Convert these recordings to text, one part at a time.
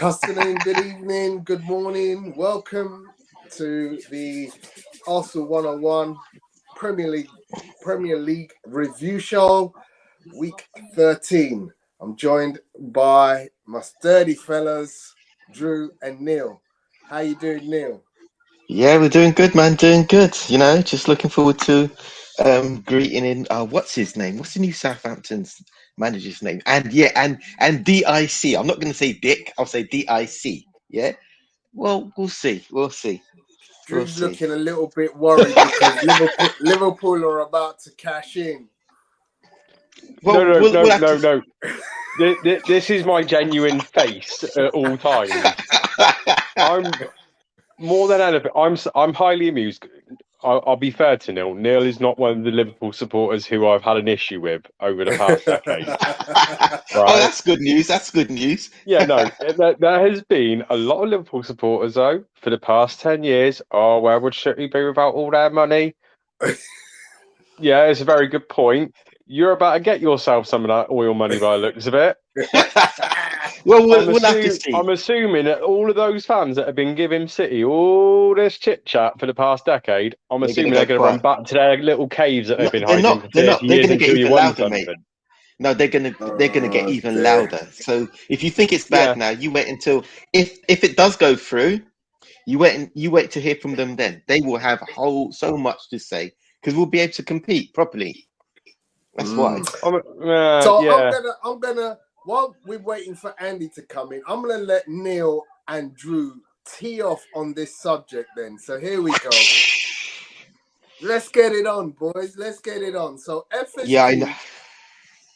Afternoon, good evening, good morning. Welcome to the Arsenal 101 Premier League review show, week 13. I'm joined by my sturdy fellas, Drew and Neil. How you doing, Neil? Yeah, we're doing good, man. Doing good. Just looking forward to greeting in what's his name? What's the new Southampton's manager's name? And DIC. I'm not gonna say Dick, I'll say DIC. Yeah. Well, we'll see. We'll see. We'll Drew's see. looking a little bit worried because Liverpool are about to cash in. Well, we'll have to. No. This is my genuine face at all times. I'm more than anything. I'm highly amused. I'll be fair to Neil. Neil is not one of the Liverpool supporters who I've had an issue with over the past decade. Right? Oh, that's good news. That's good news. Yeah, no, there has been a lot of Liverpool supporters though for the past 10 years. Oh, where would City be without all their money? Yeah, it's a very good point. You're about to get yourself some of that oil money by the looks of it. Well, we'll have to see. I'm assuming that all of those fans that have been giving City all this chit chat for the past decade, I'm assuming they're going to run back to their little caves that they've been hiding for 30 years. They're going to get even louder, mate. No, they're gonna get even louder. So if you think it's bad now, you wait until if it does go through, you wait to hear from them. Then they will have so much to say because we'll be able to compete properly. That's why. I'm gonna while we're waiting for Andy to come in, I'm gonna let Neil and Drew tee off on this subject. Then, so here we go. Let's get it on, boys. Let's get it on. So FSG. Yeah, I know.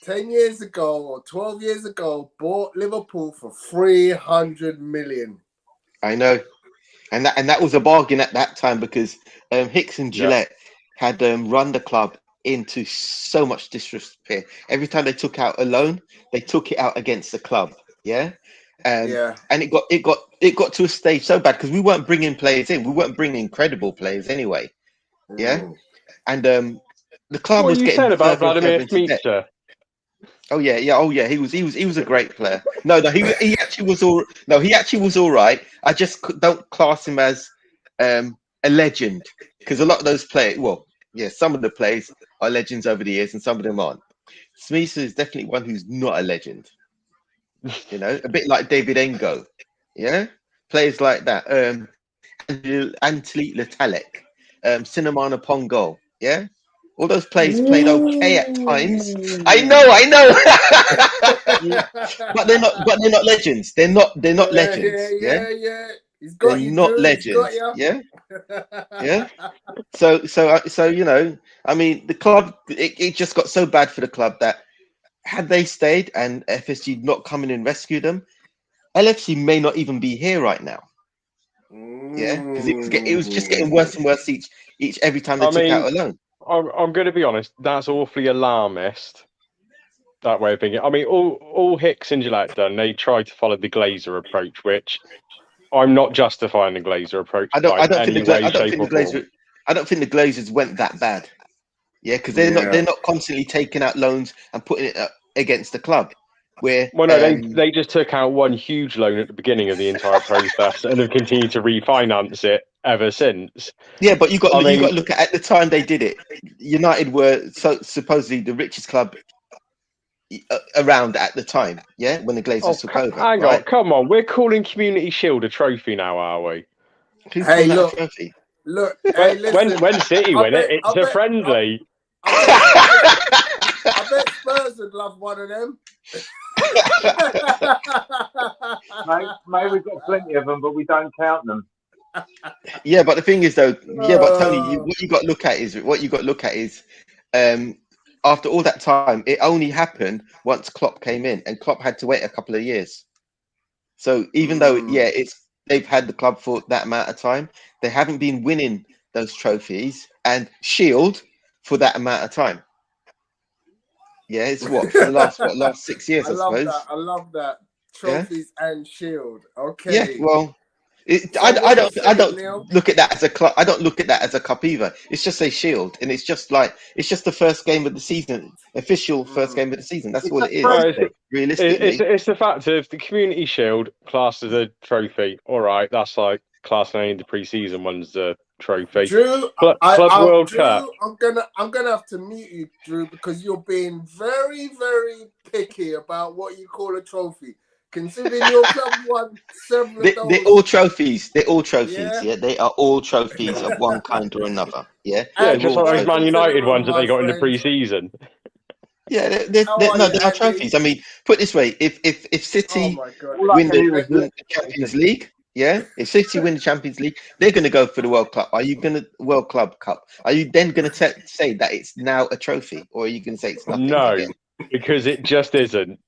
10 years ago or 12 years ago, bought Liverpool for 300 million. I know. And that was a bargain at that time because Hicks and Gillette had run the club into so much disrepair. Every time they took out a loan, they took it out against the club. Yeah. And it got to a stage so bad because we weren't bringing players in. We weren't bringing credible players anyway. Yeah. And the club was getting further about Vladimir into debt. Smica? Oh yeah. He was a great player. No, he actually was all. No, he actually was all right. I just don't class him as a legend because a lot of those players. Well, yeah, some of the players are legends over the years, and some of them aren't. Smeesa is definitely one who's not a legend. A bit like David Engo. Yeah, players like that. Antli Latalek, Cinnamon Pongo. Yeah. All those players played okay at times. I know. but they're not legends. They're not legends. Yeah. He's got they're not legends. Yeah. So I mean, the club it just got so bad for the club that had they stayed and FSG not come in and rescue them, LFC may not even be here right now. Yeah, because it was just getting worse and worse each every time they took out a loan. I'm going to be honest. That's awfully alarmist. That way of thinking. I mean, all Hicks and Gillette done. They tried to follow the Glazer approach, which I'm not justifying the Glazer approach. I don't think the Glazers went that bad. Yeah, because they're not constantly taking out loans and putting it against the club. They just took out one huge loan at the beginning of the entire process and have continued to refinance it ever since. Yeah, but you got to look at the time they did it. United were supposedly the richest club around at the time. Yeah, when the Glazers took over. Hang on, come on, we're calling Community Shield a trophy now, are we? Hey, look, trophy? Look. Hey, listen, when City win it, it's a friendly. I bet Spurs would love one of them. Mate, we've got plenty of them, but we don't count them. Yeah, but the thing is, though, but Tony, what you got to look at is, after all that time, it only happened once Klopp came in, and Klopp had to wait a couple of years. So even though, they've had the club for that amount of time, they haven't been winning those trophies and Shield for that amount of time. Yeah, it's for the last 6 years, I suppose. I love that. Trophies and Shield. Okay. Yeah, well, I don't Neil? look at that as a club. I don't look at that as a cup either. It's just a shield, and it's just the first game of the season, official first game of the season. That's It's all a it is. trophy. Realistically, It's the fact of the Community Shield classed as a trophy. All right, that's like class name. The pre-season one's the trophy. Drew, Club World Cup. I'm gonna have to mute you, Drew, because you're being very, very picky about what you call a trophy. Considering your club won several of those. they're all trophies. They're all trophies. Yeah. Yeah, they are all trophies of one kind or another. Yeah, Yeah, Andy, just like those Man welcome to the United room, ones that my they got in the friend. pre-season. yeah. How are They you, are Andy? trophies. I mean, put it this way: if Oh City my God. All I win can hear is the Champions League, yeah, if City win the Champions League, they're going to go for the World Cup. Are you going to World Club Cup? Are you then going to say that it's now a trophy, or are you going to say it's nothing No, again? because it just isn't.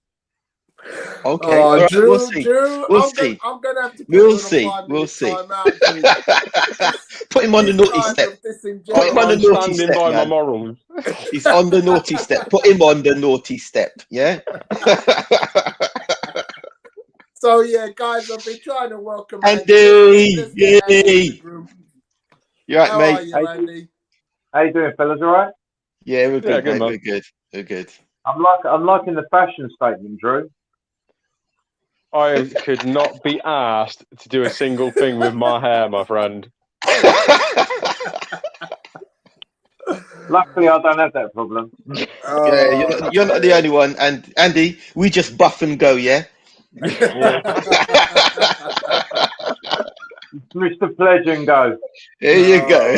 Okay, Oh, all right, Drew, we'll see. Drew, We'll I'm see. gonna have to put We'll you on see. a 5 We'll minute see. timeout, Drew. Put him on the This naughty kind step. of Put him on the I'm naughty standing step, by my man. morals. He's on the naughty step. Put him on the naughty step. Yeah. So yeah, guys, I've been trying to welcome Andy, Let's get Andy in yay. the room. You right, How mate? are you, Andy? How you doing, fellas? All right? Yeah, we're good, good, mate. man. We're good. We're good. I'm liking the fashion statement, Drew. I could not be asked to do a single thing with my hair, my friend. Luckily, I don't have that problem. Yeah, you're not the only one. And Andy, we just buff and go, yeah? Mr. Pledge and go. There you go.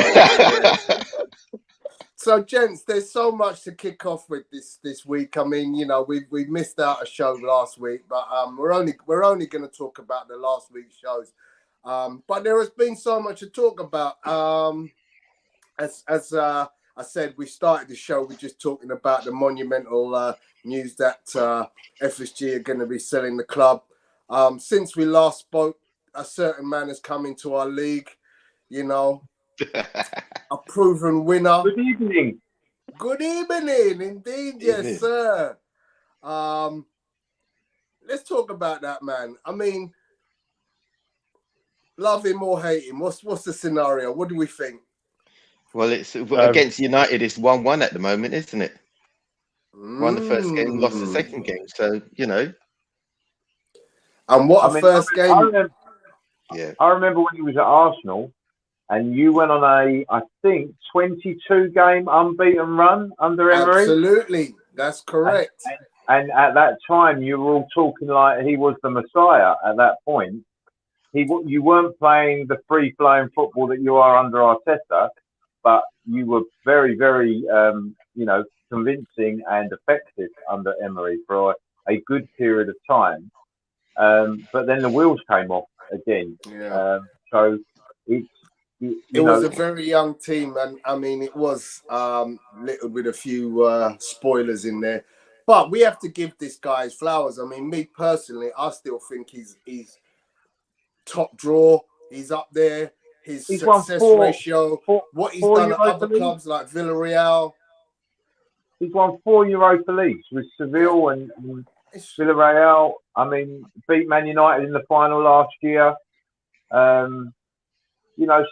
So, gents, there's so much to kick off with this week. I mean, you know, we missed out a show last week, but we're only going to talk about the last week's shows. But there has been so much to talk about. As I said, we started the show. We're just talking about the monumental news that FSG are going to be selling the club. Since we last spoke, a certain man has come into our league. You know. A proven winner. Good evening. Good evening, indeed, yes, sir. Let's talk about that, man. I mean, love him or hate him. What's the scenario? What do we think? Well, it's against United. It's 1-1 at the moment, isn't it? Won the first game, lost the second game. So you know. And what first game? I remember when he was at Arsenal. And you went on I think, 22-game unbeaten run under Emery. Absolutely, that's correct. And at that time, you were all talking like he was the Messiah. At that point, you weren't playing the free-flowing football that you are under Arteta, but you were very, very, convincing and effective under Emery for a good period of time. But then the wheels came off again. Yeah. So it's. It was a very young team, and I mean, it was littered with a few spoilers in there. But we have to give this guy his flowers. I mean, me personally, I still think he's top draw. He's up there. His success ratio, what he's done at other clubs like Villarreal. He's won 4 Europa Leagues with Seville and Villarreal. I mean, beat Man United in the final last year.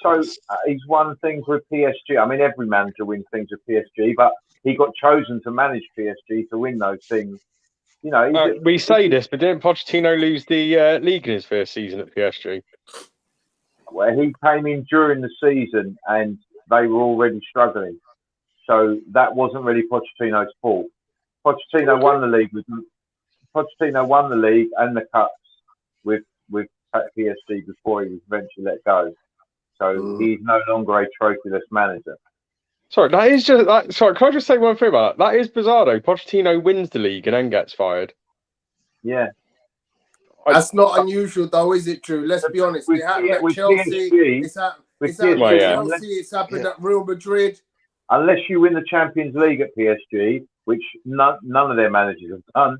So he's won things with PSG. I mean, every manager wins things with PSG, but he got chosen to manage PSG to win those things. You know, we say this, but didn't Pochettino lose the league in his first season at PSG? Where he came in during the season and they were already struggling, so that wasn't really Pochettino's fault. Pochettino won the league and the cups with PSG before he was eventually let go. So he's no longer a trophyless manager. Sorry, that is just. Sorry, can I just say one thing about that? That is bizarre, though. Pochettino wins the league and then gets fired. Yeah. That's not unusual, though, is it, Drew? Let's be honest. It happened at Chelsea. It's happened at Chelsea. It's happened at Real Madrid. Unless you win the Champions League at PSG, which none of their managers have done,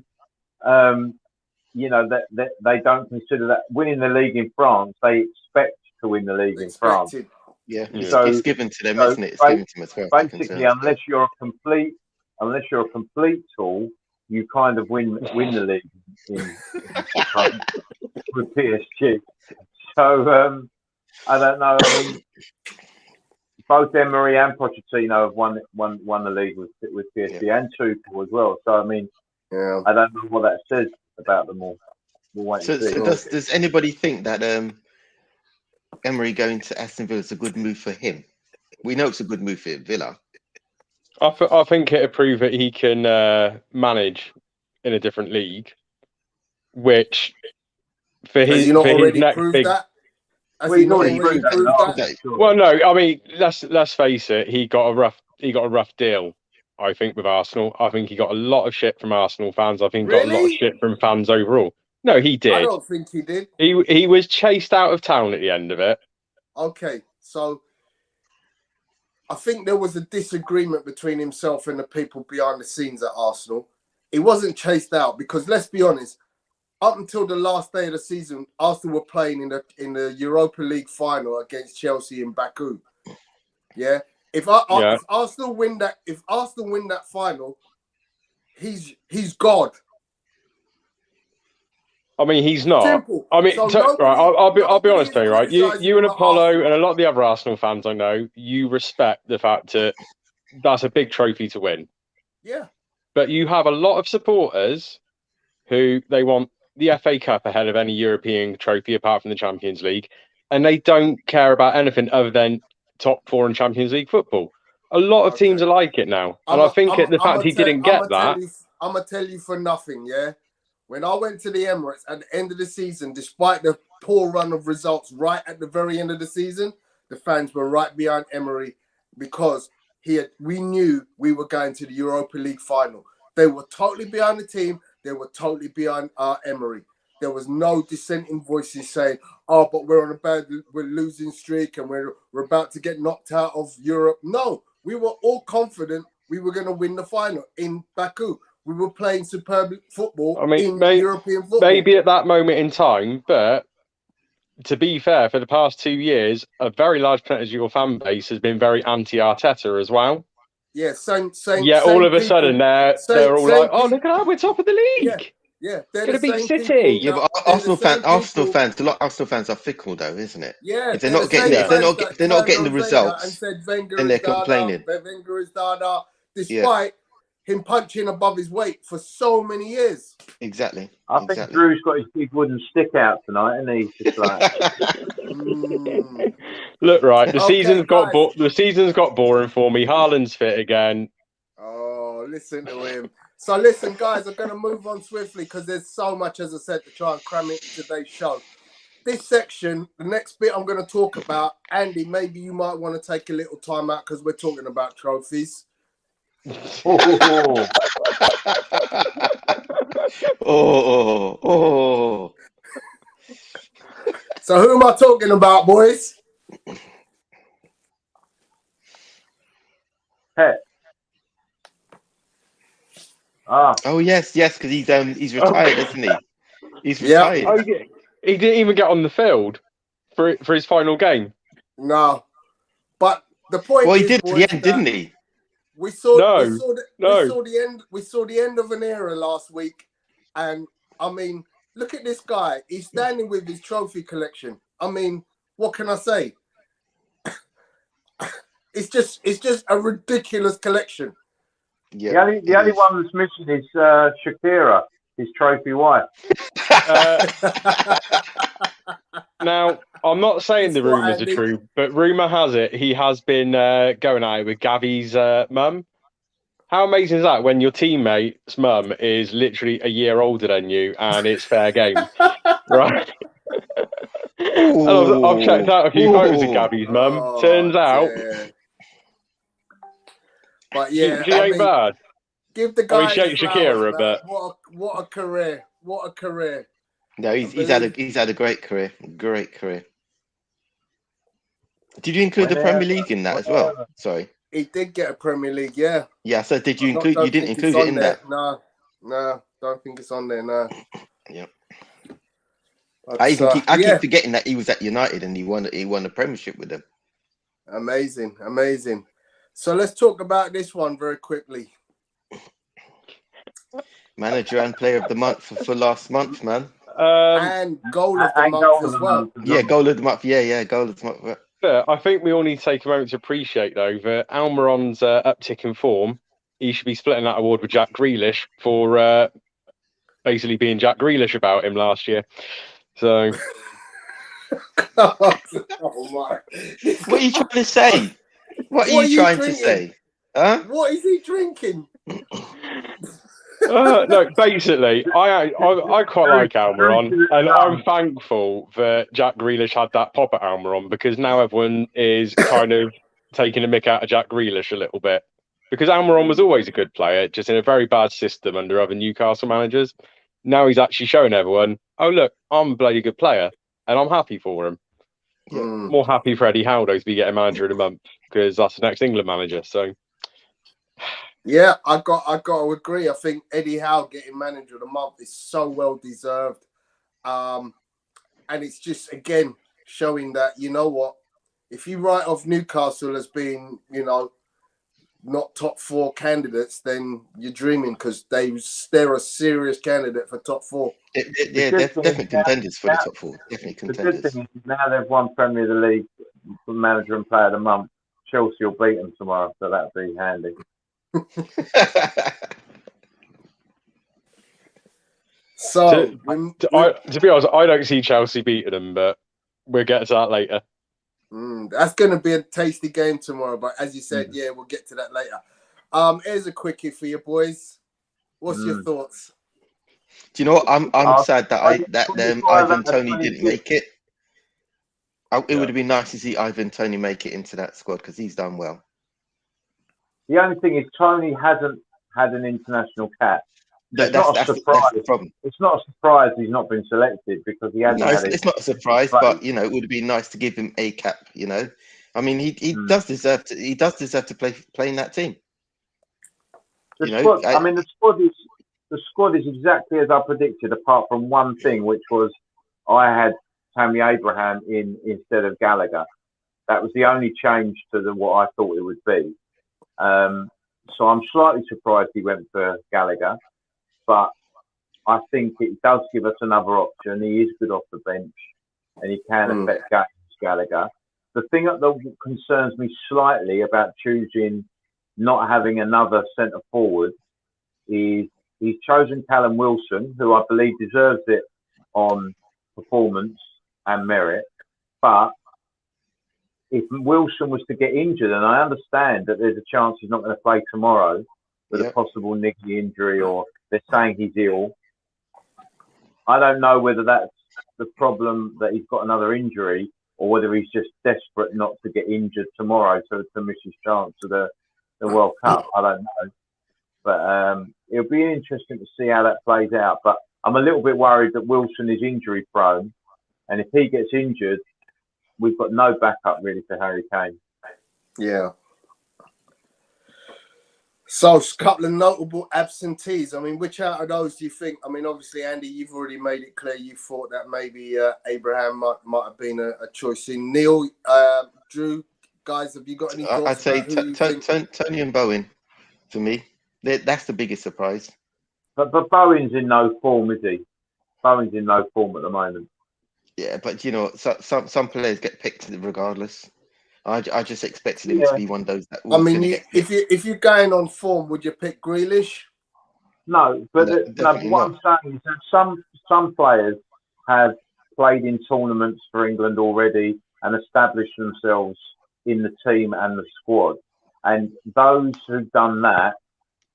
that they don't consider that winning the league in France. They expect to win the league in France. Yeah, it's given to them, isn't it? It's given to them as well. Basically, unless you're a complete tool, you kind of win the league in France with PSG. So I don't know. I mean, both Emery and Pochettino have won the league with PSG and Tuchel as well. So I mean, Yeah. I don't know what that says about them all. We'll wait and see. So does anybody think that Emery going to Aston Villa is a good move for him? We know it's a good move for Villa. I think it'll prove that he can manage in a different league, which for Has his he not for his already next proved big. that? Has Well, he he's not already already proved proved that. that? Sure. Well, no, I mean let's face it. He got a rough deal. I think with Arsenal. I think he got a lot of shit from Arsenal fans. I think he got a lot of Really? shit from fans overall. No, he I did. don't think he did. He was chased out of town at the end of it. Okay, so I think there was a disagreement between himself and the people behind the scenes at Arsenal. He wasn't chased out because, let's be honest, up until the last day of the season, Arsenal were playing in the Europa League final against Chelsea in Baku. Yeah, if Arsenal win that final, he's God. I mean, he's not. Simple. I mean, So right. I'll be honest, is Tony. Right, you and criticising Apollo Arsenal. and a lot of the other Arsenal fans I know, you respect the fact that that's a big trophy to win. Yeah. But you have a lot of supporters who they want the FA Cup ahead of any European trophy apart from the Champions League, and they don't care about anything other than top four in Champions League football. A lot of teams are like it now, and I think the fact he didn't get that. I'm gonna tell you for nothing. Yeah, when I went to the Emirates at the end of the season, despite the poor run of results right at the very end of the season, the fans were right behind Emery because we knew we were going to the Europa League final. They were totally behind the team. They were totally behind Emery. There was no dissenting voices saying, "Oh, but we're on we're losing streak and we're about to get knocked out of Europe." No, we were all confident we were going to win the final in Baku. We were playing superb football European football. Maybe at that moment in time, but to be fair, for the past 2 years, a very large percentage of your fan base has been very anti-Arteta as well. Yeah, same. Yeah, all of a sudden they're all like, "Oh, look at that, we're top of the league." Yeah, they're going to beat City. Yeah, but Arsenal fans, a lot of Arsenal fans are fickle, though, isn't it? Yeah, if they're not getting the results, and said Wenger then they're complaining. Wenger is dada, despite him punching above his weight for so many years. Exactly. I think Drew's got his big wooden stick out tonight, and he's just like. Look, right, the season's got boring for me. Haaland's fit again. Oh, listen to him. So listen, guys, I'm going to move on swiftly because there's so much, as I said, to try and cram into today's show. This section, the next bit I'm going to talk about, Andy, maybe you might want to take a little time out because we're talking about trophies. Oh. So who am I talking about, boys? Pep. Oh yes, because he's retired, isn't he? He's retired. Oh, yeah. He didn't even get on the field for his final game. No, but the point. Well, he did at the end, didn't he? We saw the end of an era last week, and I mean, look at this guy. He's standing with his trophy collection. I mean, what can I say? It's just a ridiculous collection. Yeah, the only one that's missing is Shakira, his trophy wife. Now, I'm not saying the rumours are true, but rumour has it he has been going out with Gavi's mum. How amazing is that when your teammate's mum is literally a year older than you and it's fair game, right? I've checked out a few photos of Gavi's mum. Turns out, but yeah, she ain't bad. Give the guy Shakira a bit. What a career! What a career! No, he's had a great career. Great career. Did you include the Premier League in that as well? Sorry. He did get a Premier League, yeah. Yeah, so did you include? You didn't include it in there. that? No, don't think it's on there. No. Yep. But, I keep forgetting that he was at United and he won the Premiership with them. Amazing. So let's talk about this one very quickly. Manager and player of the month for last month, man. and goal of the And month goal of as the well. month as Yeah, goal of the month. Yeah, goal of the month. I think we all need to take a moment to appreciate, though, that Almiron's uptick in form. He should be splitting that award with Jack Grealish for basically being Jack Grealish about him last year. So, Oh my! What are you trying to say? What are What you trying to drinking? say? Huh? What is he drinking? no, basically, I quite like Almiron, and I'm thankful that Jack Grealish had that pop at Almiron, because now everyone is kind of taking a mick out of Jack Grealish a little bit, because Almiron was always a good player, just in a very bad system under other Newcastle managers. Now he's actually showing everyone, oh look, I'm a bloody good player, and I'm happy for him. Yeah. More happy for Eddie Howe to be getting manager of the month, because that's the next England manager. So. Yeah, I got to agree. I think Eddie Howe getting manager of the month is so well deserved, and it's just again showing that, you know what, if you write off Newcastle as being, not top 4 candidates, then you're dreaming, because they're a serious candidate for top 4. Yeah, definitely contenders for the top 4. Definitely contenders. The good thing is now they've won Premier of the League, manager and player of the month. Chelsea will beat them tomorrow, so that'd be handy. So, to be honest, I don't see Chelsea beating them, but we'll get to that later. That's going to be a tasty game tomorrow. But as you said, yeah, we'll get to that later. Here's a quickie for you boys. What's your thoughts? Do you know what? I'm sad that Ivan Toney didn't make it. It would have been nice to see Ivan Toney make it into that squad, because he's done well. The only thing is, Toney hasn't had an international cap. That's the problem. It's not a surprise he's not been selected, because he hasn't had it. It's not a surprise, but it would be nice to give him a cap. I mean, he does deserve to. He does deserve to play in that team. The squad is exactly as I predicted, apart from one thing, which was I had Tammy Abraham in instead of Gallagher. That was the only change to what I thought it would be. So I'm slightly surprised he went for Gallagher, but I think it does give us another option. He is good off the bench, and he can affect games, Gallagher. The thing that concerns me slightly about choosing not having another centre forward is he's chosen Callum Wilson, who I believe deserves it on performance and merit. But if Wilson was to get injured, and I understand that there's a chance he's not going to play tomorrow with a possible knee injury, or they're saying he's ill, I don't know whether that's the problem, that he's got another injury, or whether he's just desperate not to get injured tomorrow to miss his chance of the World Cup. I don't know. But it'll be interesting to see how that plays out. But I'm a little bit worried that Wilson is injury prone. And if he gets injured, we've got no backup really for Harry Kane. Yeah. So, a couple of notable absentees. I mean, which out of those do you think? I mean, obviously, Andy, you've already made it clear you thought that maybe Abraham might have been a choice in. Neil, Drew, guys, have you got any thoughts? I'd say Tony and Bowen, for me. That's the biggest surprise. But Bowen's in no form, is he? Bowen's in no form at the moment. Yeah, but some players get picked regardless. I just expected him to be one of those. I mean, if you're going on form, would you pick Grealish? No, but what I'm saying is that some players have played in tournaments for England already and established themselves in the team and the squad. And those who've done that,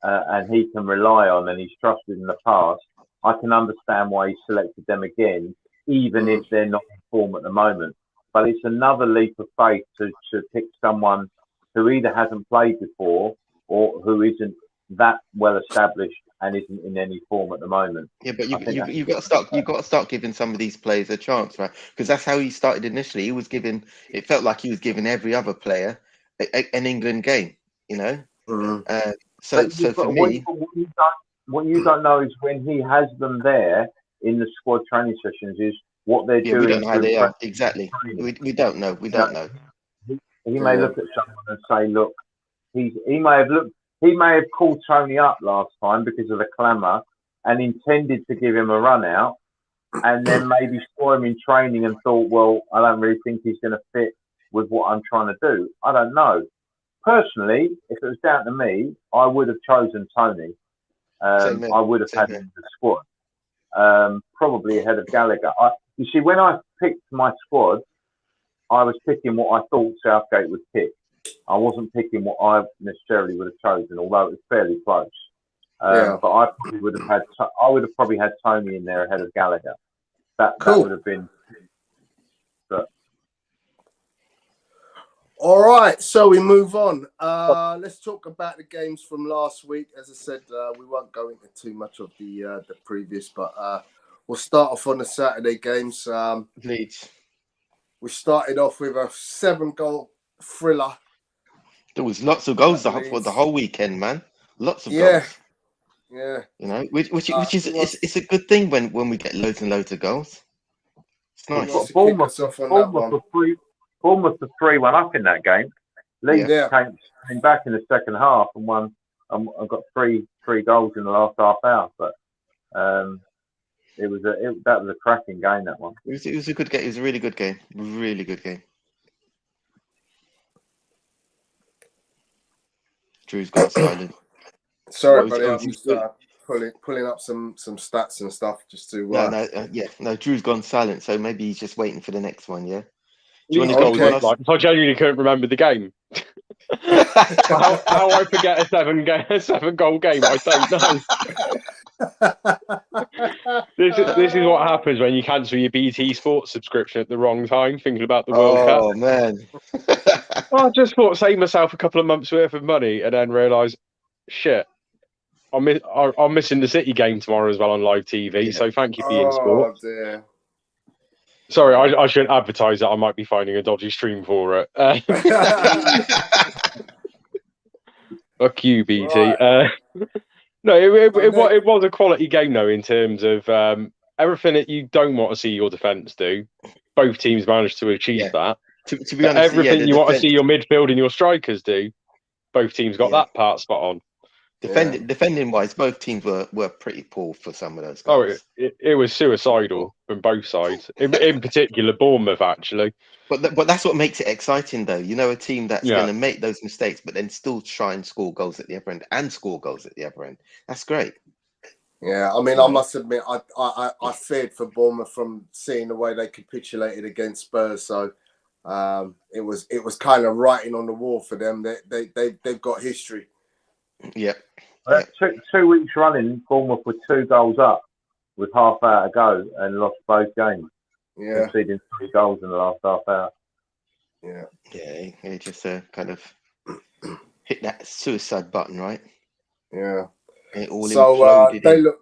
and he can rely on, and he's trusted in the past, I can understand why he selected them again, even if they're not in form at the moment. But it's another leap of faith to pick someone who either hasn't played before or who isn't that well established and isn't in any form at the moment. Yeah, but you've got to start giving some of these players a chance, right? Because that's how he started initially. It felt like he was giving every other player an England game, So for me, what you don't know is when he has them there in the squad training sessions is what they're doing. We don't know how they are exactly. We don't know. We don't know. He may look at someone and say, "Look, he may have called Tony up last time because of the clamour and intended to give him a run out, and then maybe saw him in training and thought, well, I don't really think he's going to fit with what I'm trying to do. I don't know. Personally, if it was down to me, I would have chosen Tony. I would have had him in the squad, probably ahead of Gallagher. You see, when I picked my squad, I was picking what I thought Southgate would pick. I wasn't picking what I necessarily would have chosen, although it was fairly close. But I probably would have probably had Tony in there ahead of Gallagher. That would have been. But... All right, so we move on. Let's talk about the games from last week. As I said, we won't go into too much of the previous, but we'll start off on the Saturday games. Leeds. We started off with a 7-goal thriller. There was lots of goals for the whole weekend, man. Lots of goals. Yeah. You know, which is it's a good thing when we get loads and loads of goals. It's nice. Bournemouth were 3-1 up in that game. Leeds came back in the second half and won. And got three goals in the last half hour. But that was a cracking game, that one. It was a good game. It was a really good game. Really good game. Drew's got silent. Sorry, buddy. I'm just pulling up some stats and stuff just to. No. Drew's gone silent, so maybe he's just waiting for the next one. Yeah. Do you want to go? I genuinely couldn't remember the game. how I forget a 7-goal game? I don't know. This is what happens when you cancel your BT Sports subscription at the wrong time, thinking about the World Cup. Oh man! I just thought, save myself a couple of months worth of money, and then realised, shit, I'm missing the City game tomorrow as well on live TV. Yeah. So thank you, beIN Sport. Dear. Sorry, I shouldn't advertise it. I might be finding a dodgy stream for it. Fuck you, BT. Right. No, it was a quality game, though, in terms of everything that you don't want to see your defence do. Both teams managed to achieve that. To be honest, everything you want to see your midfield and your strikers do, both teams got that part spot on. Defending wise, both teams were pretty poor for some of those guys. Oh, it was suicidal from both sides. In particular, Bournemouth actually. But that's what makes it exciting, though. You know, a team that's going to make those mistakes, but then still try and score goals at the other end and score goals at the other end. That's great. Yeah, I mean, I must admit, I feared for Bournemouth from seeing the way they capitulated against Spurs. So it was kind of writing on the wall for them. They've got history. Yep. Two weeks running, Bournemouth were 2 goals up with half hour to go and lost both games. Yeah. Conceding 3 goals in the last half hour. Yeah. Yeah, he just kind of hit that suicide button, right? Yeah. So they look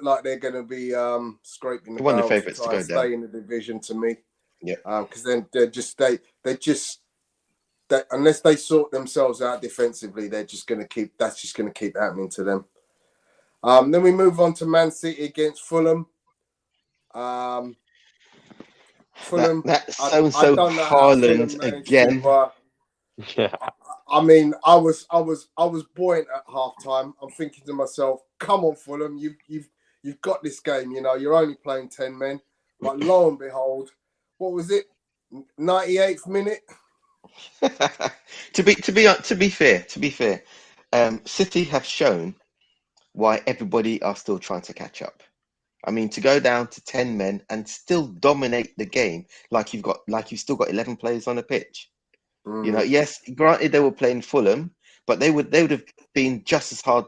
like they're going to be scraping the one of the favourites to go down. Stay in the division to me. Yeah. Because then unless they sort themselves out defensively, that's just going to keep happening to them. Then we move on to Man City against Fulham. Fulham. That's so Haaland again. Yeah. I mean, I was buoyant at halftime. I'm thinking to myself, "Come on, Fulham, you've got this game. You know, you're only playing 10 men." But lo and behold, what was it? 98th minute. To be fair, City have shown why everybody are still trying to catch up. I mean, to go down to 10 men and still dominate the game like you've still got 11 players on the pitch. You know, yes, granted they were playing Fulham, but they would have been just as hard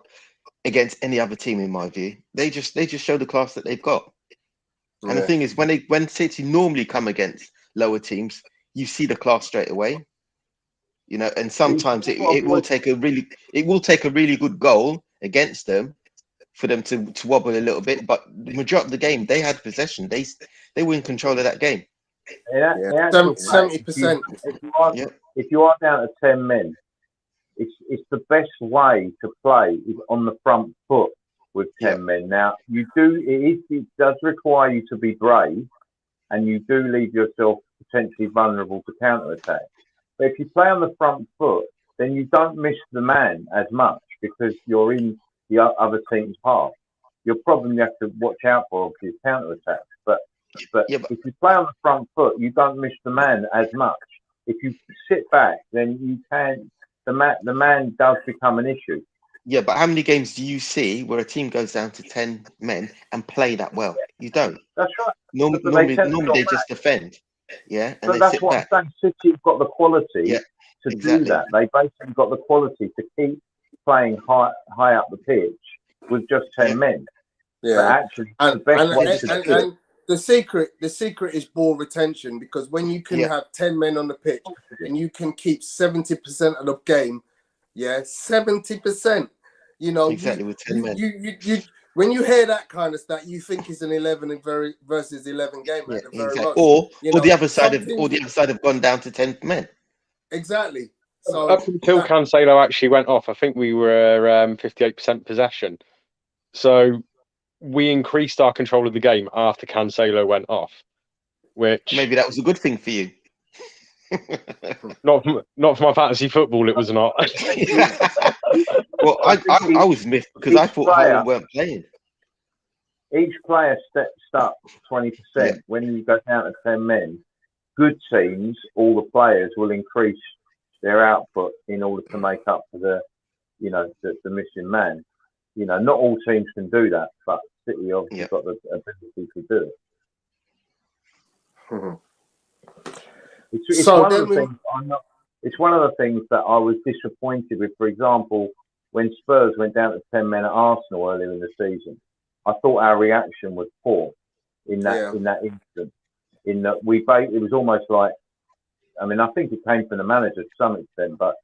against any other team in my view. They just show the class that they've got. Yeah. And the thing is, when City normally come against lower teams, you see the class straight away. You know, and sometimes it will take a really good goal against them for them to wobble a little bit. But the majority of the game, they had possession. They were in control of that game. 70%. If you are down to 10 men, it's the best way to play is on the front foot with 10 men. Now it does require you to be brave, and you do leave yourself potentially vulnerable to counter-attack. But if you play on the front foot, then you don't miss the man as much because you're in the other team's half. your problem you have to watch out for obviously is counter attacks. But Yeah, but if you play on the front foot, you don't miss the man as much. If you sit back, then you can. The man does become an issue. yeah, but how many games do you see where a team goes down to 10 men and play that well? You don't. That's right. But Normally, they tend to normally drop they back. just defend. Yeah, and But they that's sit what back. I'm saying. City have got the quality Yeah, to do exactly. that. They basically got the quality to keep playing high up the pitch with just 10 Yeah. men. But Yeah, actually, the best way to do it. and the secret is ball retention, because when you can Yeah. have 10 men on the pitch and you can keep 70% of the game, 70%. You know, Exactly, with 10 men. you when you hear that kind of stat, you think it's an 11 versus 11 game Yeah, at the very exactly. most. Or You or know, the other side some of teams- or the other side have gone down to 10 men. exactly. So Up until Cancelo actually went off, I think we were 58% possession. So we increased our control of the game after Cancelo went off, which Maybe that was a good thing for you. not for my fantasy football, it was not. Well, I was miffed because I thought player- Haaland weren't playing. Each player steps up 20%. Yeah. When you go down to 10 men, good teams, all the players will increase their output in order to make up for the missing man. You know, not all teams can do that, but City obviously Yeah. got the ability to do it. Mhm. It's So one then of the things it's one of the things that I was disappointed with. For example, when Spurs went down to 10 men at Arsenal earlier in the season, I thought our reaction was poor in that instant. In that it was almost like, I mean, I think it came from the manager to some extent, but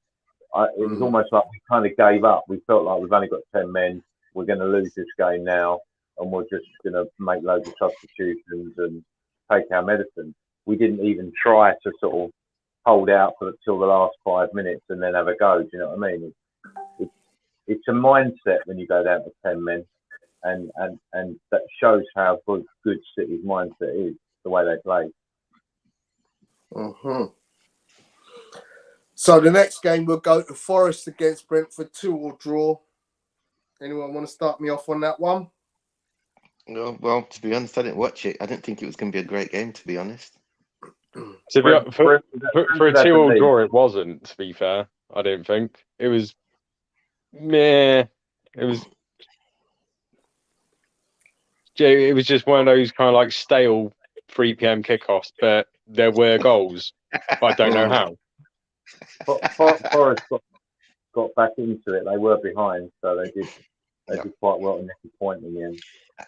it was almost like we kind of gave up. We felt like we've only got 10 men. We're going to lose this game now, and we're just going to make loads of substitutions and take our medicine. We didn't even try to sort of hold out till the last 5 minutes and then have a go. Do you know what I mean? It's a mindset when you go down to 10 men, and that shows how good City's mindset is, the way they play. Mhm. So the next game we'll go to Forest against Brentford, 2-2 draw. Anyone want to start me off on that one? Well, to be honest, I didn't watch it. I didn't think it was going to be a great game, to be honest. For a 2-2 draw, it wasn't. To be fair, I didn't think it was. Meh. It was. It was just one of those kind of like stale 3 p.m. kickoffs, but there were goals. But I don't know how. Forest got back into it. They were behind, so they did quite well to nick a point in the end.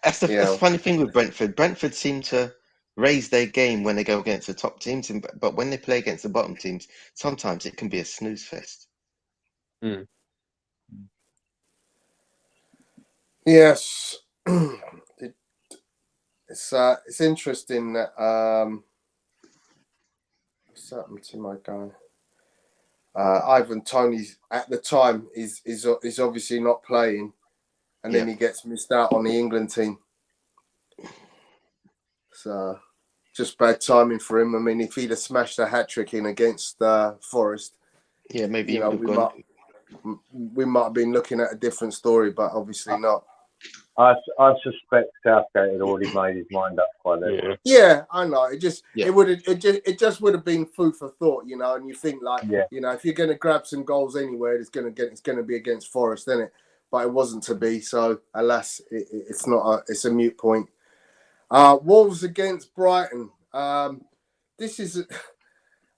That's the funny thing with Brentford. Brentford seem to raise their game when they go against the top teams, but when they play against the bottom teams, sometimes it can be a snooze fest. Mm. Yes. It's interesting that what's happened to my guy? Ivan Toney's at the time is obviously not playing, and then he gets missed out on the England team. So just bad timing for him. I mean, if he'd have smashed a hat trick in against Forest, Yeah, maybe we might have been looking at a different story, but obviously not. I suspect Southgate had already made his mind up by then. Yeah. Yeah, I know. It just would have been food for thought, you know. And you think like, you know, if you're going to grab some goals anywhere, it's going to be against Forest, isn't it? But it wasn't to be. So alas, it's not. It's a moot point. Wolves against Brighton. This is.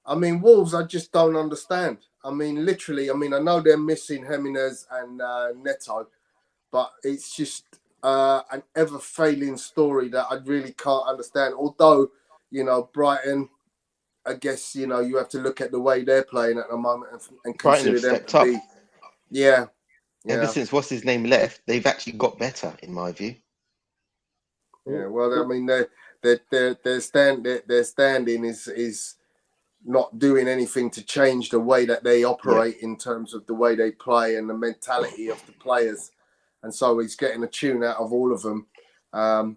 I mean, Wolves. I just don't understand. I mean, literally. I mean, I know they're missing Jimenez and Neto, but it's just. An ever-failing story that I really can't understand. Although, you know, Brighton, I guess, you know, you have to look at the way they're playing at the moment and consider them to be. Yeah. Ever since what's his name left, they've actually got better, in my view. Yeah. Well, I mean, their standing is not doing anything to change the way that they operate in terms of the way they play and the mentality of the players. And so he's getting a tune out of all of them. The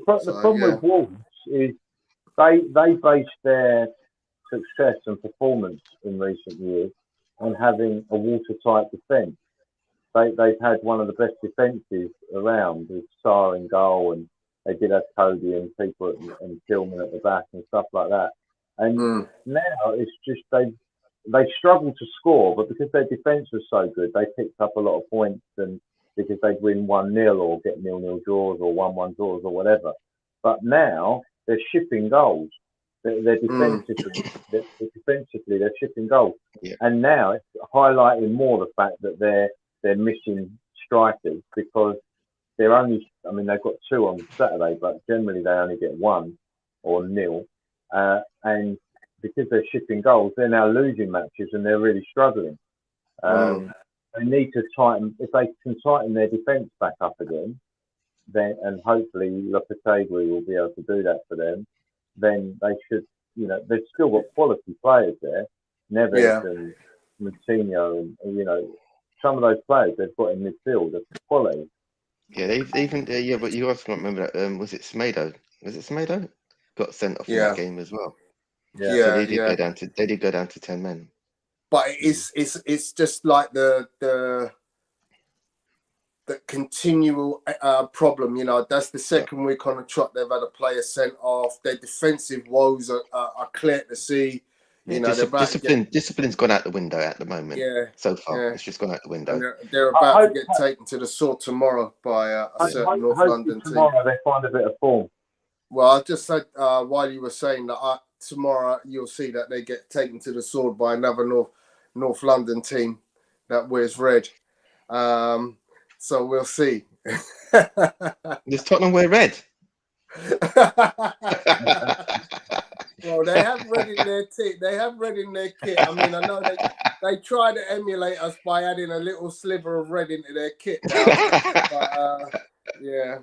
problem with Wolves is they base their success and performance in recent years on having a watertight defence. they've had one of the best defences around with Sarr in goal, and they did have Cody and people and Tillman at the back and stuff like that. And now it's just they struggle to score, but because their defence was so good, they picked up a lot of points, and because they'd win 1-0 or get 0-0 draws or 1-1 draws or whatever. But now they're shipping goals. They're defensively, they're shipping goals. Yeah. And now it's highlighting more the fact that they're missing strikers, because they've got 2 on Saturday, but generally they only get 1 or 0. And because they're shipping goals, they're now losing matches and they're really struggling. They need to tighten. If they can tighten their defence back up again, then, and hopefully Lopetegui will be able to do that for them, then they should, they've still got quality players there. Neves and Moutinho, and some of those players they've got in midfield are quality. Yeah, they've even but you also got to remember that was it Semedo? Was it Semedo? Got sent off in that game as well. Yeah, so they did go down to 10 men. But it's just like the continual problem. That's the second week on the trot they've had a player sent off. Their defensive woes are clear to see. Discipline's gone out the window at the moment. Yeah, so far it's just gone out the window. And they're about to get taken to the sword tomorrow by a certain North London team. Tomorrow they find a bit of form. Well, I just said while you were saying that tomorrow you'll see that they get taken to the sword by another North London team that wears red. So we'll see. Does Tottenham wear red? Well, they have red in their kit. They have red in their kit. I mean, I know they try to emulate us by adding a little sliver of red into their kit now. But, yeah.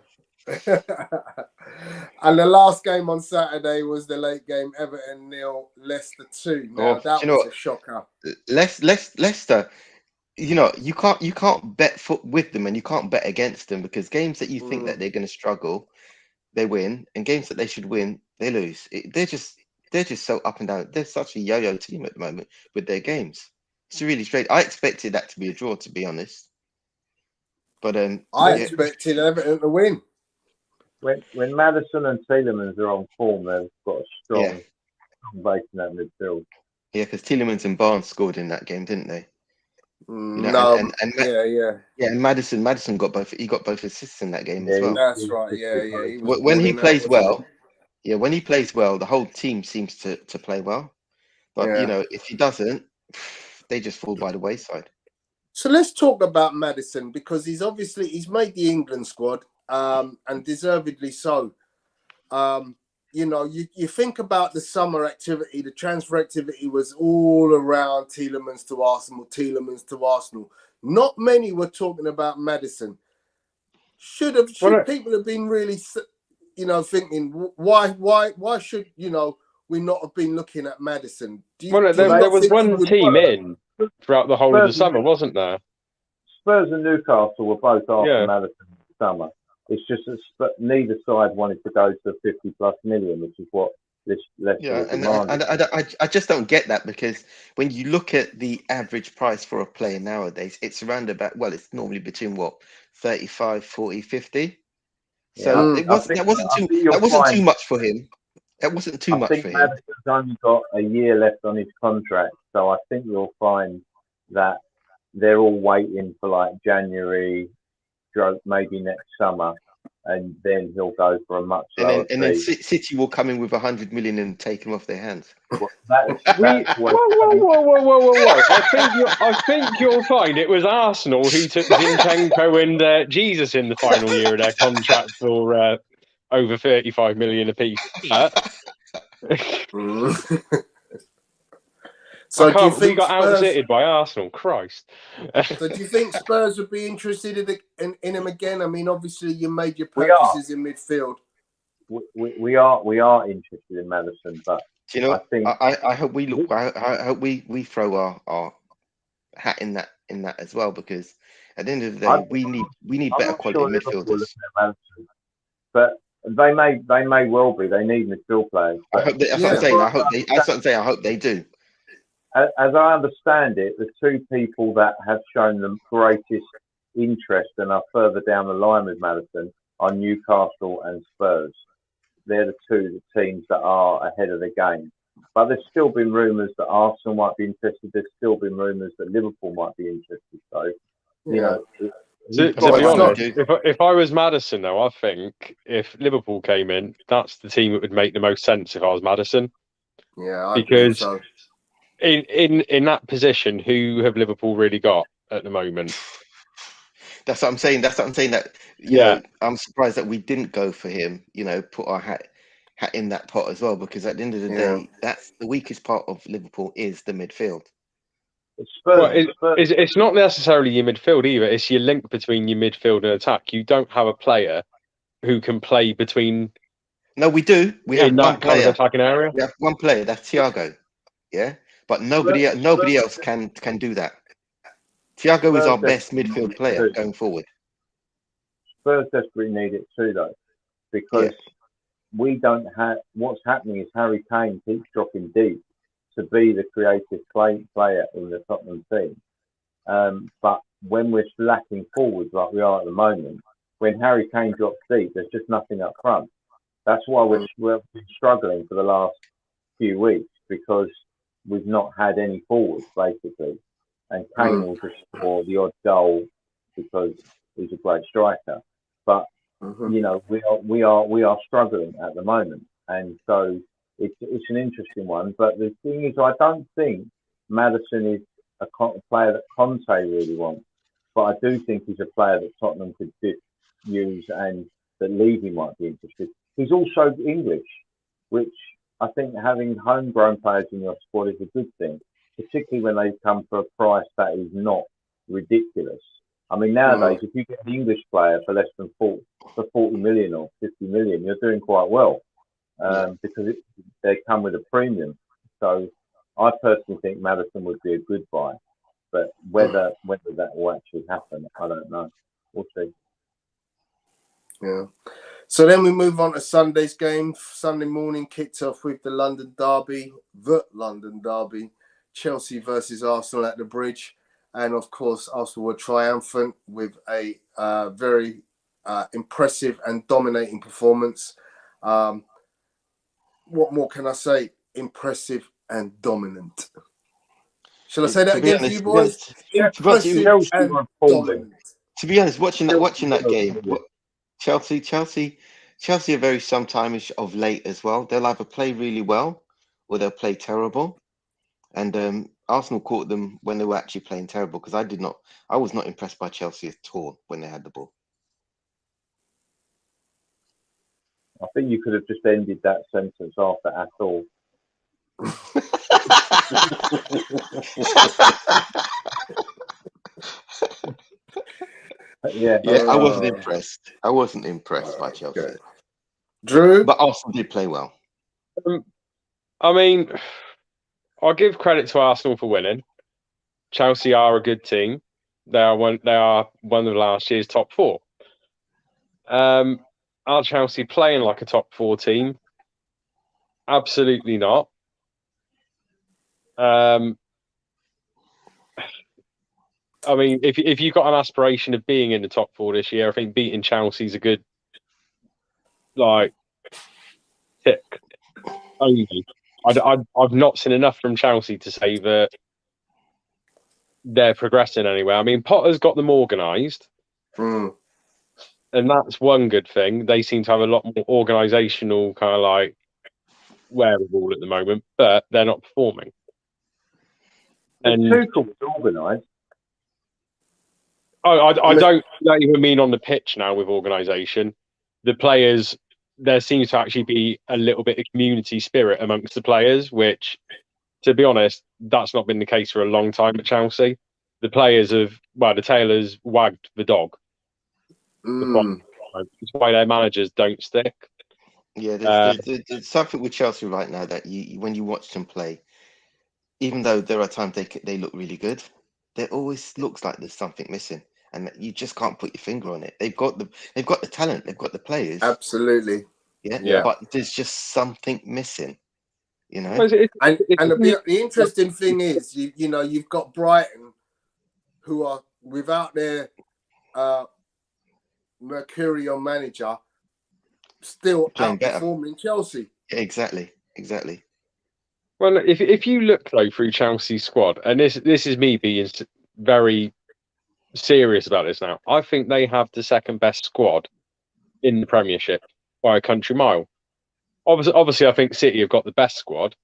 And the last game on Saturday was the late game, Everton 0, Leicester 2. Now that was a shocker. Leicester, you can't bet with them and you can't bet against them, because games that you think that they're going to struggle, they win, and games that they should win, they lose. They're just so up and down. They're such a yo-yo team at the moment with their games. It's really strange. I expected that to be a draw, to be honest. But I expected Everton to win. When Maddison and Tielemans are on form, they've got a strong base in that midfield. Yeah, because Tielemans and Barnes scored in that game, didn't they? And Maddison got both. He got both assists in that game as well. That's right. Yeah. When he plays well, the whole team seems to play well. But if he doesn't, they just fall by the wayside. So let's talk about Maddison, because he's made the England squad, and deservedly so. You think about the summer activity, the transfer activity was all around Tielemans to Arsenal. Not many were talking about Maddison. Should people have been really, thinking, why should, we not have been looking at Maddison? There was one team in throughout the whole of the summer, wasn't there? Spurs and Newcastle were both after Maddison this summer. It's just that neither side wanted to go to 50+ million, which is what this Leicester demanded. And I just don't get that, because when you look at the average price for a player nowadays, it's around about, it's normally between 35, 40, 50. So that wasn't too much for him. That wasn't too much for him. Maddison's only got a year left on his contract, so I think you'll find that they're all waiting for January, maybe next summer, and then he'll go for a much lower and then City will come in with 100 million and take him off their hands. Whoa! I think you'll find it was Arsenal who took Zinchenko and Jesus in the final year of their contract for over 35 million apiece. So do you think we got outwitted by Arsenal? Christ. So do you think Spurs would be interested in him again? I mean, obviously you made your purchases in midfield. We are interested in Maddison, but I hope we look. I hope we throw our hat in that as well, because at the end of the day, we need better quality midfielders. But they may well be. They need midfield players. I hope that's what I'm saying. I hope they do. As I understand it, the two people that have shown the greatest interest and are further down the line with Maddison are Newcastle and Spurs. They're the two teams that are ahead of the game. But there's still been rumours that Arsenal might be interested. There's still been rumours that Liverpool might be interested. So, you know, to be honest, if I was Maddison, though, I think if Liverpool came in, that's the team that would make the most sense if I was Maddison. Yeah, because so. in that position, who have Liverpool really got at the moment? That's what I'm saying. That you know, I'm surprised that we didn't go for him. You know, put our hat in that pot as well, because at the end of the day, that's the weakest part of Liverpool is the midfield. It's not necessarily your midfield either. It's your link between your midfield and attack. You don't have a player who can play between. No, we do. We have one player. Kind of attacking area. We have one player. That's Thiago. Yeah, but nobody else can do that. Thiago is our best midfield player going forward. Spurs desperately need it too, though, because we don't have. What's happening is Harry Kane keeps dropping deep to be the creative player in the Tottenham team. But when we're lacking forwards like we are at the moment, when Harry Kane drops deep, there's just nothing up front. That's why we're struggling for the last few weeks, because we've not had any forwards basically, and Kane will just score the odd goal because he's a great striker. But you know, we are struggling at the moment, and so it's an interesting one. But the thing is, I don't think Maddison is a player that Conte really wants, but I do think he's a player that Tottenham could use, and that Levy might be interested. He's also English, which I think having homegrown players in your squad is a good thing, particularly when they come for a price that is not ridiculous. I mean, nowadays, if you get an English player for less than 40 million or 50 million, you're doing quite well, because they come with a premium. So I personally think Maddison would be a good buy, but whether that will actually happen, I don't know. We'll see. Yeah. So then we move on to Sunday's game. Sunday morning kicked off with the London Derby, Chelsea versus Arsenal at the Bridge. And of course, Arsenal were triumphant with a very impressive and dominating performance. What more can I say? Impressive and dominant. Shall I say that again for you boys? Impressive and dominant. To be honest, watching that game, Chelsea are very sometimes of late as well. They'll either play really well or they'll play terrible. And Arsenal caught them when they were actually playing terrible, because I was not impressed by Chelsea at all when they had the ball. I think you could have just ended that sentence after at all. I wasn't impressed. I wasn't impressed by Chelsea. Okay. Drew? But Arsenal did play well. I mean, I'll give credit to Arsenal for winning. Chelsea are a good team. They are one of last year's top four. Are Chelsea playing like a top four team? Absolutely not. I mean, if you've got an aspiration of being in the top four this year, I think beating Chelsea's a good, tick. Only, I've not seen enough from Chelsea to say that they're progressing anywhere. I mean, Potter's got them organised, and that's one good thing. They seem to have a lot more organisational kind of wherewithal at the moment, but they're not performing. And Tuchel was organised. I don't even mean on the pitch now with organisation. The players, there seems to actually be a little bit of community spirit amongst the players, which, to be honest, that's not been the case for a long time at Chelsea. The players the tail has wagged the dog. It's why their managers don't stick. Yeah, there's something with Chelsea right now that when you watch them play, even though there are times they look really good, there always looks like there's something missing, and you just can't put your finger on it. They've got the talent, they've got the players. Absolutely. Yeah. But there's just something missing, you know. And the interesting thing is, you've got Brighton, who are without their Mercurial manager still Playing better. outperforming Chelsea. Exactly. Well, if you look though through Chelsea's squad, and this is me being very serious about this now, I think they have the second best squad in the Premiership by a country mile. Obviously, I think City have got the best squad,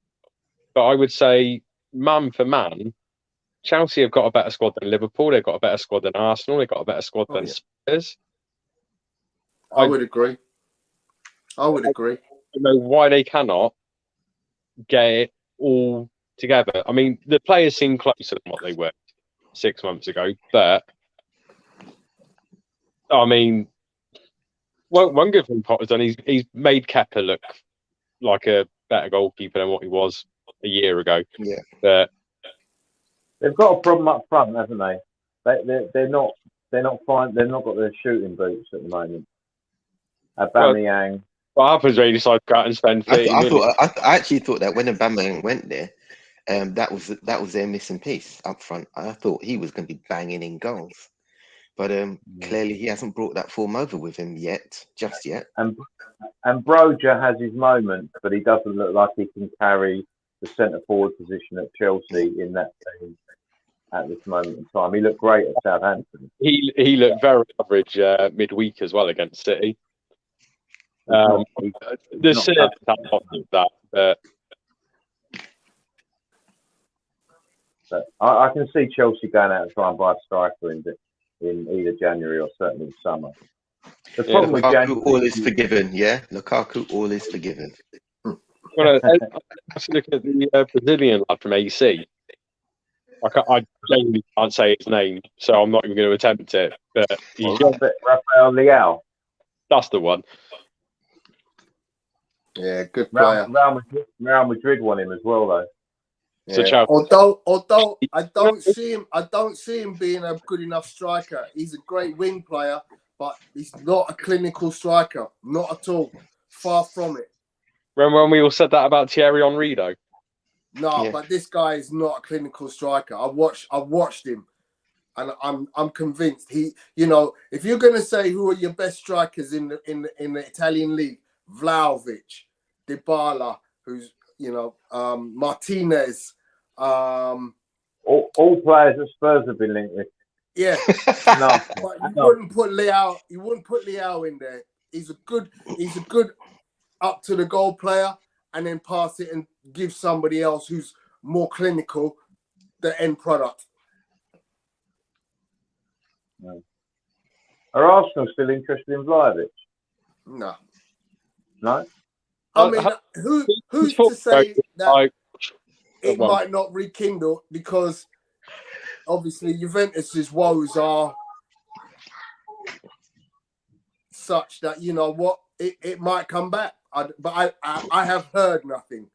but I would say man for man, Chelsea have got a better squad than Liverpool. They've got a better squad than Arsenal. They've got a better squad than Spurs. I would agree. I don't know why they cannot get it all together. I mean, the players seem closer than what they were 6 months ago, but I mean, one good thing Potter's done, he's made Kepa look like a better goalkeeper than what he was a year ago. Yeah. But they've got a problem up front, haven't they? They're not fine. They've not got their shooting boots at the moment. Aubameyang. What happens when you decide to go out and spend 30 million? I actually thought that when Aubameyang went there, that was their missing piece up front. I thought he was going to be banging in goals, but clearly he hasn't brought that form over with him just yet. And Broja has his moments, but he doesn't look like he can carry the centre forward position at Chelsea in that team at this moment in time. He looked great at Southampton. He looked very average midweek as well against City. The City that, but I can see Chelsea going out and trying to buy a striker in either January or certainly summer. The problem with January, all is forgiven. Yeah, Lukaku, all is forgiven. Well, I have to look at the Brazilian lad from AC. I genuinely can't say his name, so I'm not even going to attempt it. But Rafael Leao. That's the one. Yeah, good player. Real Madrid won him as well, though. Yeah. So although I don't see him being a good enough striker. He's a great wing player, but he's not a clinical striker. Not at all. Far from it. Remember when we all said that about Thierry Henry, though? No, but this guy is not a clinical striker. I watched him, and I'm convinced he. You know, if you're gonna say who are your best strikers in the Italian league, Vlahovic, Dybala, who's Martinez, all players at Spurs have been linked with. Yeah, No, but you wouldn't put Leao. You wouldn't put Leao in there. He's a good up to the goal player, and then pass it and give somebody else who's more clinical the end product. No. Are Arsenal still interested in Vlahovic? No. No. I mean, who's to say that it might not rekindle, because obviously Juventus's woes are such that, you know what, it might come back. But I have heard nothing.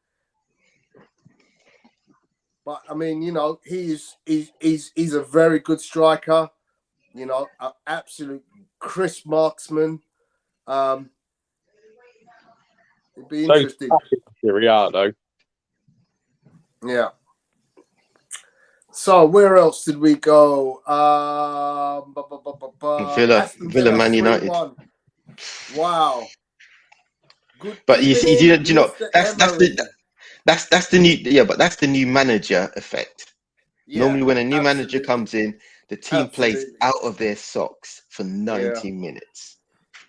But I mean, you know, he's a very good striker. You know, an absolute crisp marksman. It'd be interesting. Here we are, though. Yeah. So where else did we go? Villa, Man United. 3-1. Wow. Good. But you see, you know, that's the new, but that's the new manager effect. Yeah, normally, when a new manager comes in, the team plays out of their socks for 90 minutes.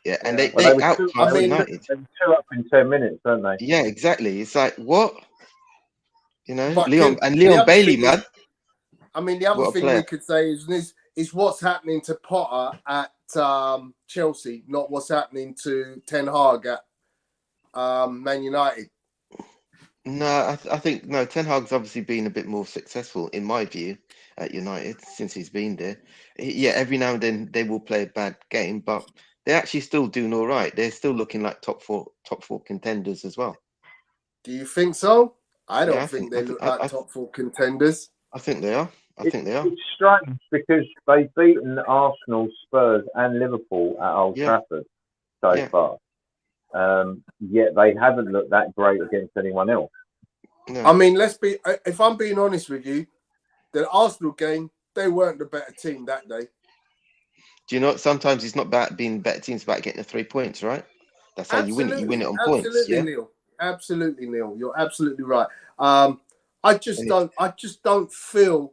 Yeah, and they outclass United. They were 2 up in 10 minutes, weren't they? Yeah, exactly. It's like, what? You know, but Leon Bailey, man. I mean, the other thing we could say is what's happening to Potter at Chelsea, not what's happening to Ten Hag at Man United. No, I think Ten Hag's obviously been a bit more successful, in my view, at United since he's been there. Yeah, every now and then they will play a bad game, but they're actually still doing all right. They're still looking like top four contenders as well. Do you think so? I don't think they look like top 4 contenders. I think they are. It's strange because they've beaten Arsenal, Spurs, and Liverpool at Old Trafford so far. Yet they haven't looked that great against anyone else. No. I mean, if I'm being honest with you, the Arsenal game, they weren't the better team that day. Do you know? Sometimes it's not about being better teams; it's about getting the 3 points, right? That's how you win it. You win it on points. Absolutely, Yeah. Neil. Absolutely, Neil. You're absolutely right. I just don't feel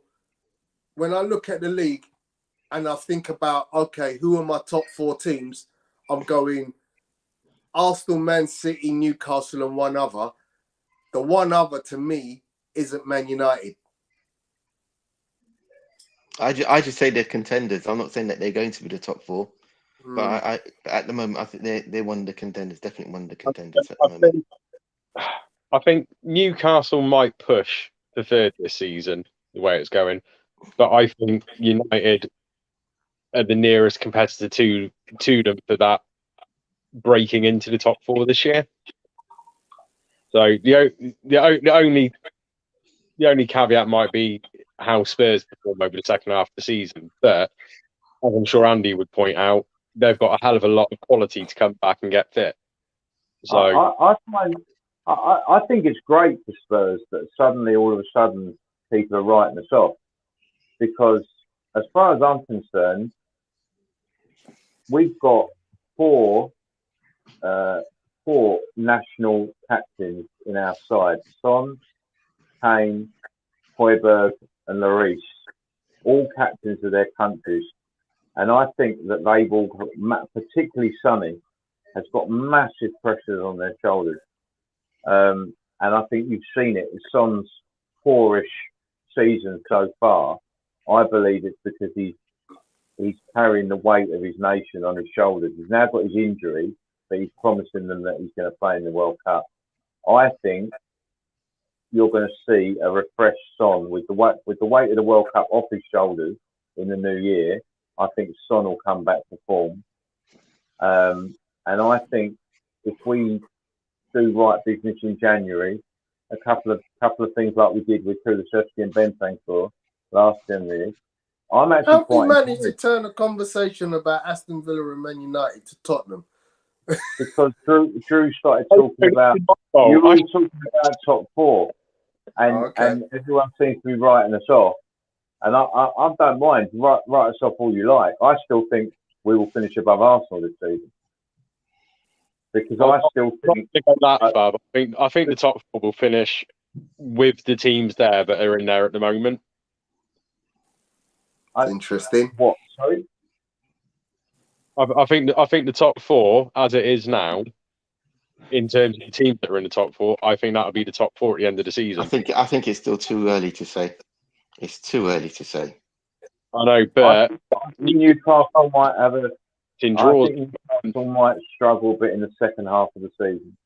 when I look at the league and I think about, okay, who are my top 4 teams? I'm going Arsenal, Man City, Newcastle, and one other. The one other to me isn't Man United. I just say they're contenders. I'm not saying that they're going to be the top 4, but I at the moment I think they're one of the contenders. Definitely one of the contenders at the moment. I think Newcastle might push for third this season, the way it's going, but I think United are the nearest competitor to them for that breaking into the top 4 this year. So the only caveat might be how Spurs perform over the second half of the season, but as I'm sure Andy would point out, they've got a hell of a lot of quality to come back and get fit. So I think it's great for Spurs that suddenly, all of a sudden, people are writing us off, because as far as I'm concerned, we've got four national captains in our side: Son, Kane, Højbjerg, and Lloris, all captains of their countries. And I think that they've all, particularly Sonny, has got massive pressures on their shoulders. And I think you've seen it with Son's poorish season so far. I believe it's because he's carrying the weight of his nation on his shoulders. He's now got his injury, but he's promising them that he's going to play in the World Cup. I think you're going to see a refreshed Son with the weight of the World Cup off his shoulders in the new year. I think Son will come back to form. And I think if we do right business in January, a couple of things like we did with Kulusevski and Bentancur last January, I'm actually How quite we managed to turn a conversation about Aston Villa and Man United to Tottenham? Because Drew started talking about you were talking about top 4, and everyone seems to be writing us off. And I don't mind, write us off all you like. I still think we will finish above Arsenal this season, because I still think I think the top 4 will finish with the teams there that are in there at the moment. Interesting. What? Sorry. I think the top 4, as it is now, in terms of the teams that are in the top 4, I think that'll be the top 4 at the end of the season. I think it's still too early to say. It's too early to say. I know, but Newcastle might have a. draws. I think Newcastle might struggle a bit in the second half of the season,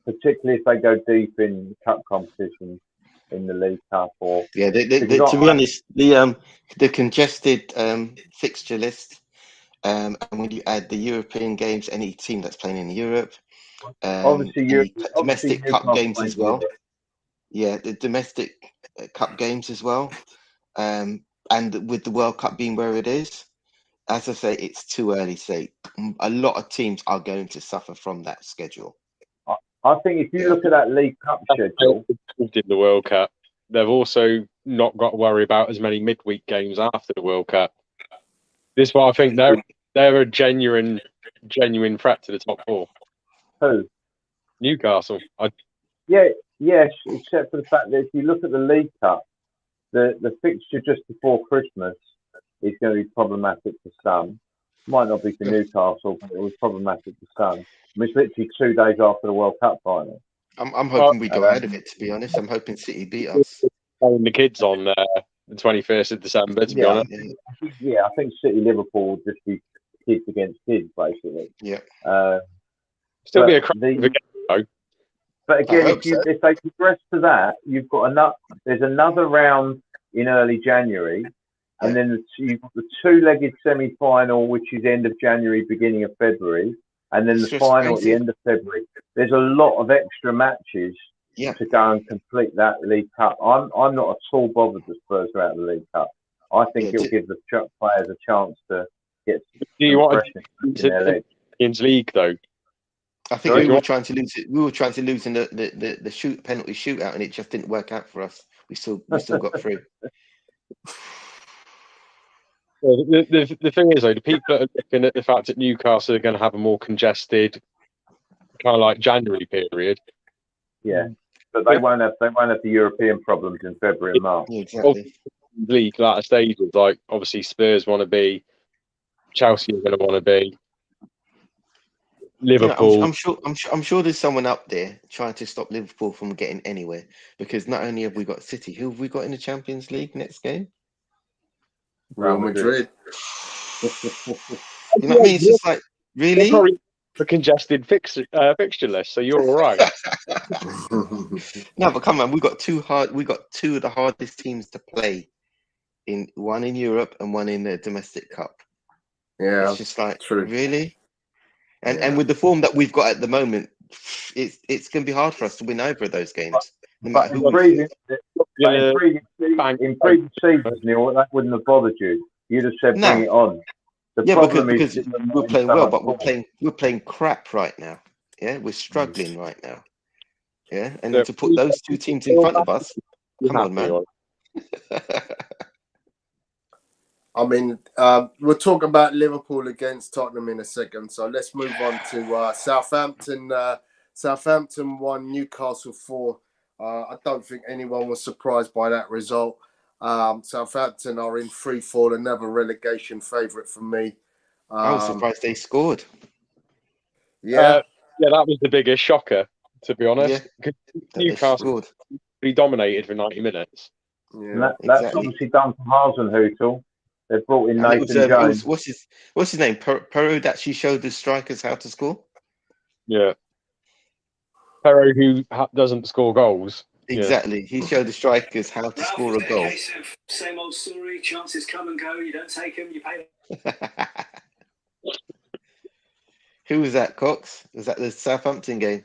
particularly if they go deep in cup competitions in the League Cup or. Yeah, to be honest, the congested fixture list, and when you add the European games, any team that's playing in Europe, obviously domestic cup games as well. Yeah, the domestic cup games as well, and with the World Cup being where it is, as I say, it's too early to say. A lot of teams are going to suffer from that schedule. I think if you look at that League Cup schedule, in the World Cup, they've also not got to worry about as many midweek games after the World Cup. This is why I think they're a genuine threat to the top 4. Who? Newcastle. Yes, except for the fact that if you look at the League Cup, the fixture just before Christmas is going to be problematic for some. Might not be for Newcastle, but it was problematic for some. I mean, it's literally 2 days after the World Cup final. I'm hoping we go ahead of it, to be honest. I'm hoping City beat us. Playing the kids on the 21st of December, to be honest. Yeah, I think City Liverpool will just be kids against kids, basically. Yeah. Still be a crazy game, though. But again, if they progress to that, you've got there's another round in early January, and then you've got the 2-legged semi-final, which is end of January, beginning of February, and then the final at the end of February. There's a lot of extra matches to go and complete that League Cup. I'm not at all bothered that Spurs are out of the League Cup. I think it'll give the players a chance to get. Do you want to the Champions League though? I think we were trying to lose it. We were trying to lose in the penalty shootout, and it just didn't work out for us. We still got through. The thing is, though, the people that are looking at the fact that Newcastle are going to have a more congested kind of like January period. Yeah, but they won't have the European problems in February and March. Yeah, exactly. League latter stages, like obviously Spurs want to be, Chelsea are going to want to be, Liverpool. I'm sure there's someone up there trying to stop Liverpool from getting anywhere, because not only have we got City, who have we got in the Champions League next game? Real Madrid. You know what I mean? It's just like, really? Probably the congested fixture list, so you're all right. No, but come on, we got two of the hardest teams to play, one in Europe and one in the domestic cup. Yeah, it's just like, true. Really? And with the form that we've got at the moment, it's going to be hard for us to win over those games. No matter who in previous seasons, Neil, that wouldn't have bothered you. You'd have said, bring it on. Because we're playing well, but we're playing crap right now. Yeah, we're struggling right now. Yeah, and to put those two teams in front of us, come on, man. I mean, we'll talk about Liverpool against Tottenham in a second. So let's move on to Southampton. Southampton won, Newcastle 4. I don't think anyone was surprised by that result. Southampton are in free fall, another relegation favourite for me. I was surprised they scored. Yeah, that was the biggest shocker, to be honest. Yeah, Newcastle pretty dominated for 90 minutes. Yeah, that's obviously done for Hasenhüttl. They've brought in Nathan Jones. What's his name? Perraud actually showed the strikers how to score. Yeah, Perraud, who doesn't score goals. Exactly, he showed the strikers how to score a goal. Same old story. Chances come and go. You don't take them. You pay them. Who was that, Cox? Was that the Southampton game?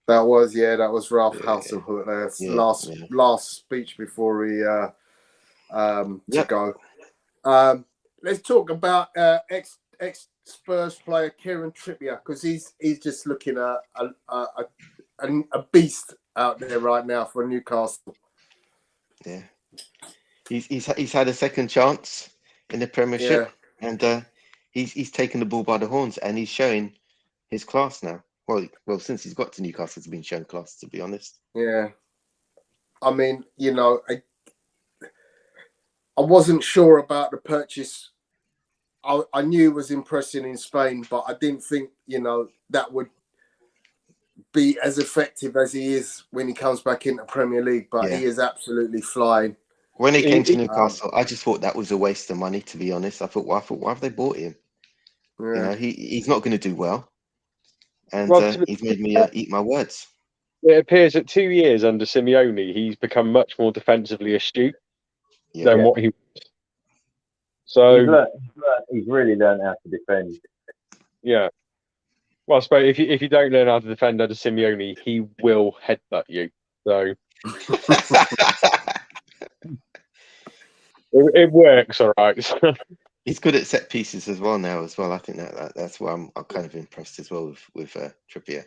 that was Ralph Hasenhüttl. Last speech before he to go. Let's talk about ex Spurs player Kieran Trippier, because he's just looking a beast out there right now for Newcastle. Yeah, he's had a second chance in the Premiership, and he's taken the bull by the horns, and he's showing his class now. Well, since he's got to Newcastle, he's been showing class, to be honest. Yeah, I mean, I wasn't sure about the purchase. I knew it was impressing in Spain, but I didn't think, that would be as effective as he is when he comes back into Premier League. But he is absolutely flying. When he came to Newcastle, I just thought that was a waste of money, to be honest. I thought, why have they bought him? Yeah. He's not going to do well. And he's made me eat my words. It appears that 2 years under Simeone, he's become much more defensively astute than what he was. So he's really learned how to defend. Yeah. Well, I suppose if you don't learn how to defend under Simeone, he will headbutt you. So it works, all right. He's good at set pieces as well now. I think that's why I'm kind of impressed as well with Trippier.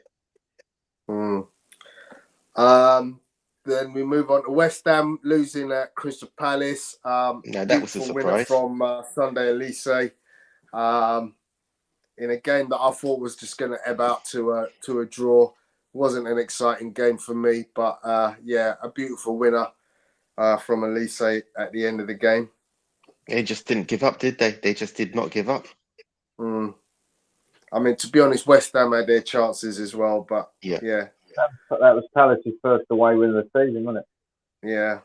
Then we move on to West Ham losing at Crystal Palace. No, that was a surprise. From Sunday Elise. In a game that I thought was just going to ebb out to a draw. Wasn't an exciting game for me, but a beautiful winner from Elise at the end of the game. They just didn't give up, did they? They just did not give up. I mean, to be honest, West Ham had their chances as well, but that was Palace's first away win of the season, wasn't it? Yeah.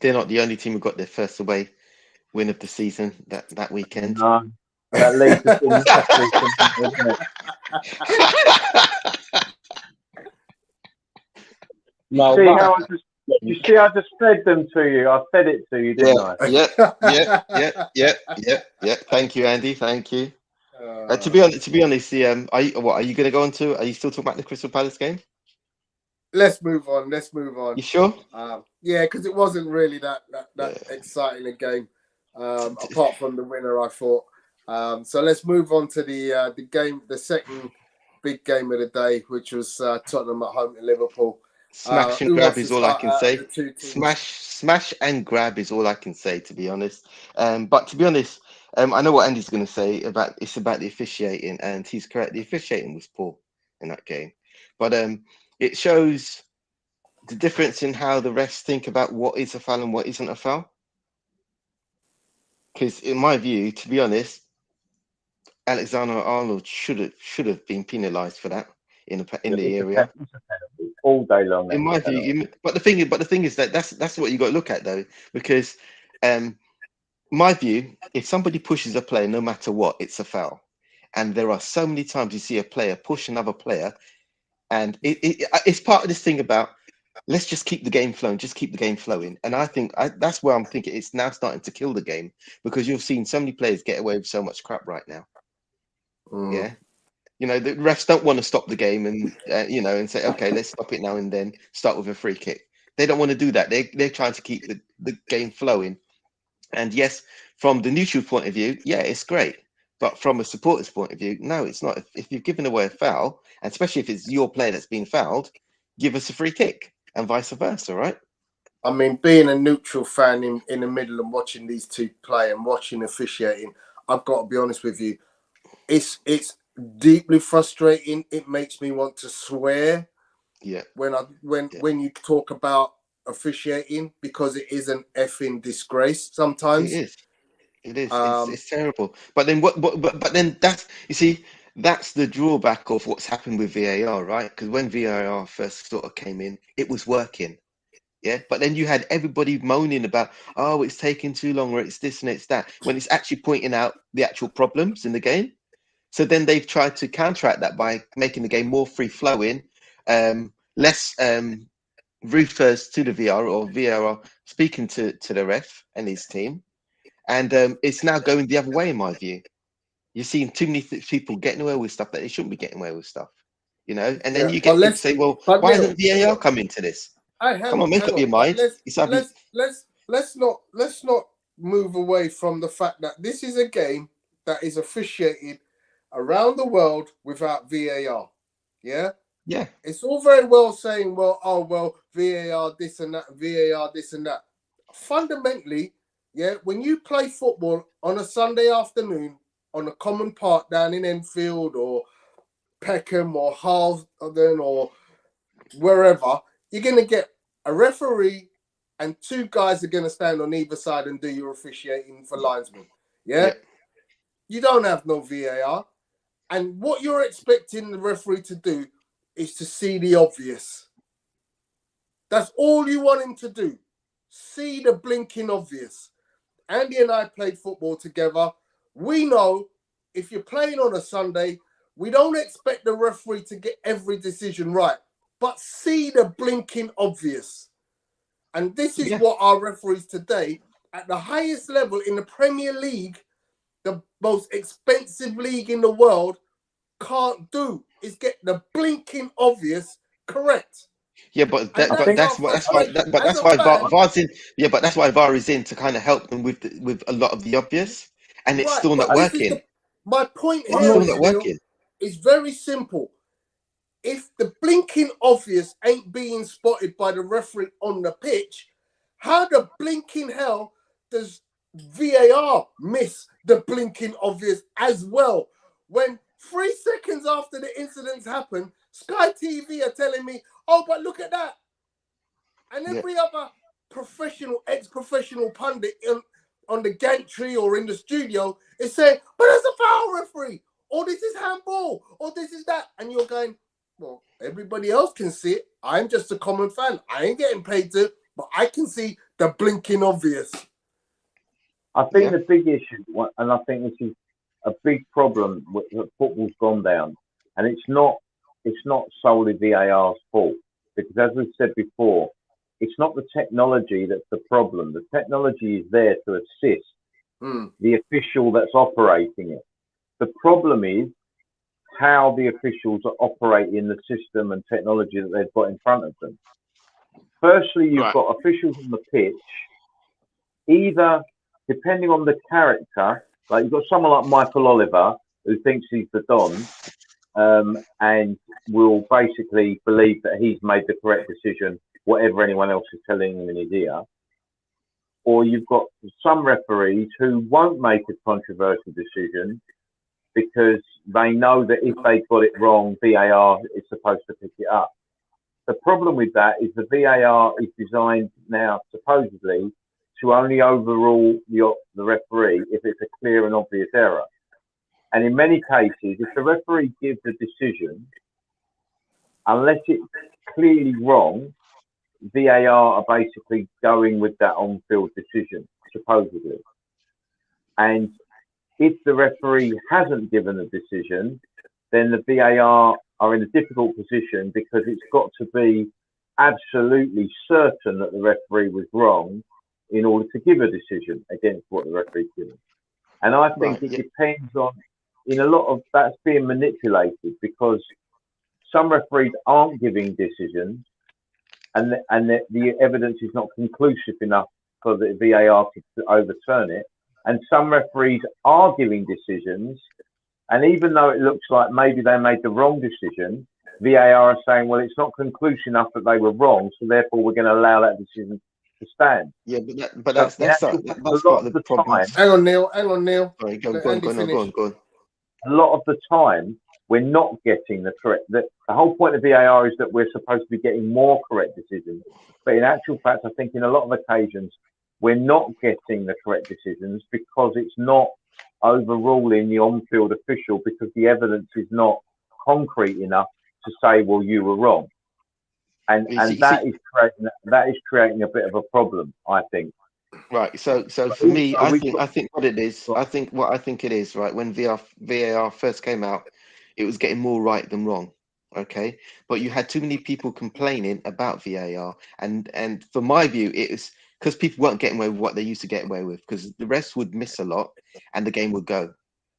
They're not the only team who got their first away win of the season that weekend. No, that leads us in last weekend, isn't it? You see, I just fed them to you. I fed it to you, didn't I? Yeah. Thank you, Andy. Thank you. To be honest, are you going to go on to? Are you still talking about the Crystal Palace game? Let's move on. You sure? Because it wasn't really that exciting a game, apart from the winner, I thought. So let's move on to the game, the second big game of the day, which was Tottenham at home to Liverpool. Smash and Who grab wants to is all I start can out of say. the two teams? Smash and grab is all I can say, to be honest. But to be honest, I know what Andy's going to say about the officiating, and he's correct. The officiating was poor in that game, but it shows the difference in how the refs think about what is a foul and what isn't a foul. Because in my view, to be honest, Alexander-Arnold should have been penalised for that in the area. It's a penalty all day long. In my view, but the thing is that that's what you got to look at though, because my view, if somebody pushes a player, no matter what, it's a foul. And there are so many times you see a player push another player, and it's part of this thing about let's just keep the game flowing, just keep the game flowing. And I think that's where I'm thinking it's now starting to kill the game, because you've seen so many players get away with so much crap right now. Yeah. You know, the refs don't want to stop the game and, and say, okay, let's stop it now and then start with a free kick. They don't want to do that. They're trying to keep the game flowing. And yes, from the neutral point of view, yeah, it's great. But from a supporter's point of view, no, it's not. If you've given away a foul, and especially if it's your player that's been fouled, give us a free kick and vice versa, right? I mean, being a neutral fan in the middle and watching these two play and watching officiating, I've got to be honest with you, it's deeply frustrating. It makes me want to swear. Yeah. When you talk about officiating, because it is an effing disgrace sometimes. It is. It's terrible. But then but then that's the drawback of what's happened with VAR, right? Because when VAR first sort of came in, it was working. Yeah. But then you had everybody moaning about, oh, it's taking too long, or it's this and it's that, when it's actually pointing out the actual problems in the game. So then they've tried to counteract that by making the game more free flowing, less refers to the VR or VAR speaking to the ref and his team. And it's now going the other way, in my view. You're seeing too many people getting away with stuff that they shouldn't be getting away with stuff, and then you get people say, well, why doesn't VAR come into this? Come on, make up your mind. Let's not move away from the fact that this is a game that is officiated around the world without VAR. Yeah? Yeah. It's all very well saying, VAR this and that, VAR this and that. Fundamentally, yeah, when you play football on a Sunday afternoon on a common park down in Enfield or Peckham or Harlesden or wherever, you're going to get a referee and two guys are going to stand on either side and do your officiating for linesmen. Yeah? You don't have no VAR. And what you're expecting the referee to do is to see the obvious. That's all you want him to do. See the blinking obvious. Andy and I played football together. We know if you're playing on a Sunday, we don't expect the referee to get every decision right, but see the blinking obvious. And this is what our referees today, at the highest level in the Premier League, the most expensive league in the world, can't do, is get the blinking obvious correct. Yeah, but that's why VAR's in. Yeah, but that's why VAR is in, to kind of help them with a lot of the obvious, and it's still not working. My point here is very simple. If the blinking obvious ain't being spotted by the referee on the pitch, how the blinking hell does VAR miss the blinking obvious as well? When 3 seconds after the incidents happen, Sky TV are telling me, oh, but look at that. And every other ex-professional pundit on the gantry or in the studio is saying, but there's a foul, referee, or this is handball, or this is that. And you're going, well, everybody else can see it. I'm just a common fan. I ain't getting paid to, but I can see the blinking obvious. I think the big issue, and I think this is a big problem that football's gone down, and it's not solely VAR's fault, because as we've said before, it's not the technology that's the problem. The technology is there to assist the official that's operating it. The problem is how the officials are operating the system and technology that they've got in front of them. Firstly, you've got officials on the pitch, either depending on the character, like you've got someone like Michael Oliver who thinks he's the Don, and will basically believe that he's made the correct decision, whatever anyone else is telling him in his ear. Or you've got some referees who won't make a controversial decision because they know that if they got it wrong, VAR is supposed to pick it up. The problem with that is the VAR is designed now, supposedly, to only overrule the referee if it's a clear and obvious error. And in many cases, if the referee gives a decision, unless it's clearly wrong, VAR are basically going with that on-field decision, supposedly. And if the referee hasn't given a decision, then the VAR are in a difficult position because it's got to be absolutely certain that the referee was wrong in order to give a decision against what the referee's given. And I think it depends on, in a lot of that's being manipulated because some referees aren't giving decisions and the evidence is not conclusive enough for the VAR to overturn it. And some referees are giving decisions, and even though it looks like maybe they made the wrong decision, VAR are saying, well, it's not conclusive enough that they were wrong, so therefore we're going to allow that decision to stand. Yeah, but that's part of the problem. Hang on, Neil. Sorry, go on. A lot of the time, we're not getting the correct. The whole point of VAR is that we're supposed to be getting more correct decisions. But in actual fact, I think in a lot of occasions, we're not getting the correct decisions because it's not overruling the on-field official because the evidence is not concrete enough to say, well, you were wrong. And that is creating a bit of a problem, I think. Right. So for me, I think what it is, right, when VAR first came out, it was getting more right than wrong. Okay. But you had too many people complaining about VAR. And for my view, it was because people weren't getting away with what they used to get away with, because the refs would miss a lot and the game would go.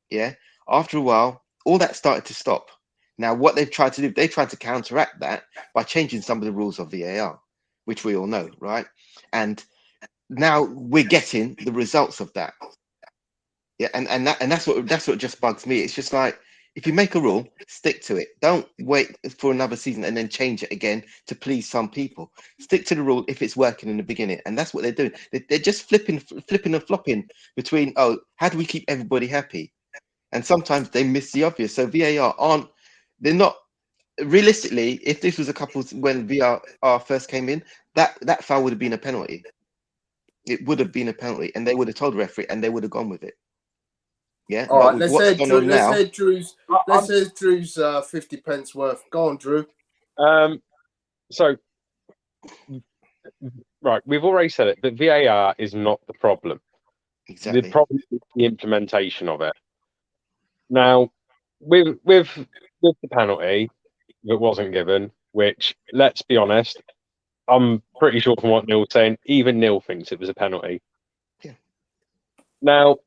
Yeah. After a while, all that started to stop. Now, what they've tried to do, they tried to counteract that by changing some of the rules of VAR, which we all know, right? And now we're getting the results of that. Yeah, and that's what just bugs me. It's just like, if you make a rule, stick to it. Don't wait for another season and then change it again to please some people. Stick to the rule if it's working in the beginning, and that's what they're doing. They're just flipping and flopping between, oh, how do we keep everybody happy? And sometimes they miss the obvious. So VAR they're not realistically. If this was a couple when VAR first came in, that foul would have been a penalty. It would have been a penalty, and they would have told the referee, and they would have gone with it. Yeah. All right. Let's say Drew's 50 pence worth. Go on, Drew. So, right, we've already said it, but VAR is not the problem. Exactly. The problem is the implementation of it. Now, with the penalty that wasn't given, which, let's be honest, I'm pretty sure from what Neil's saying, even Neil thinks it was a penalty. Yeah. Now,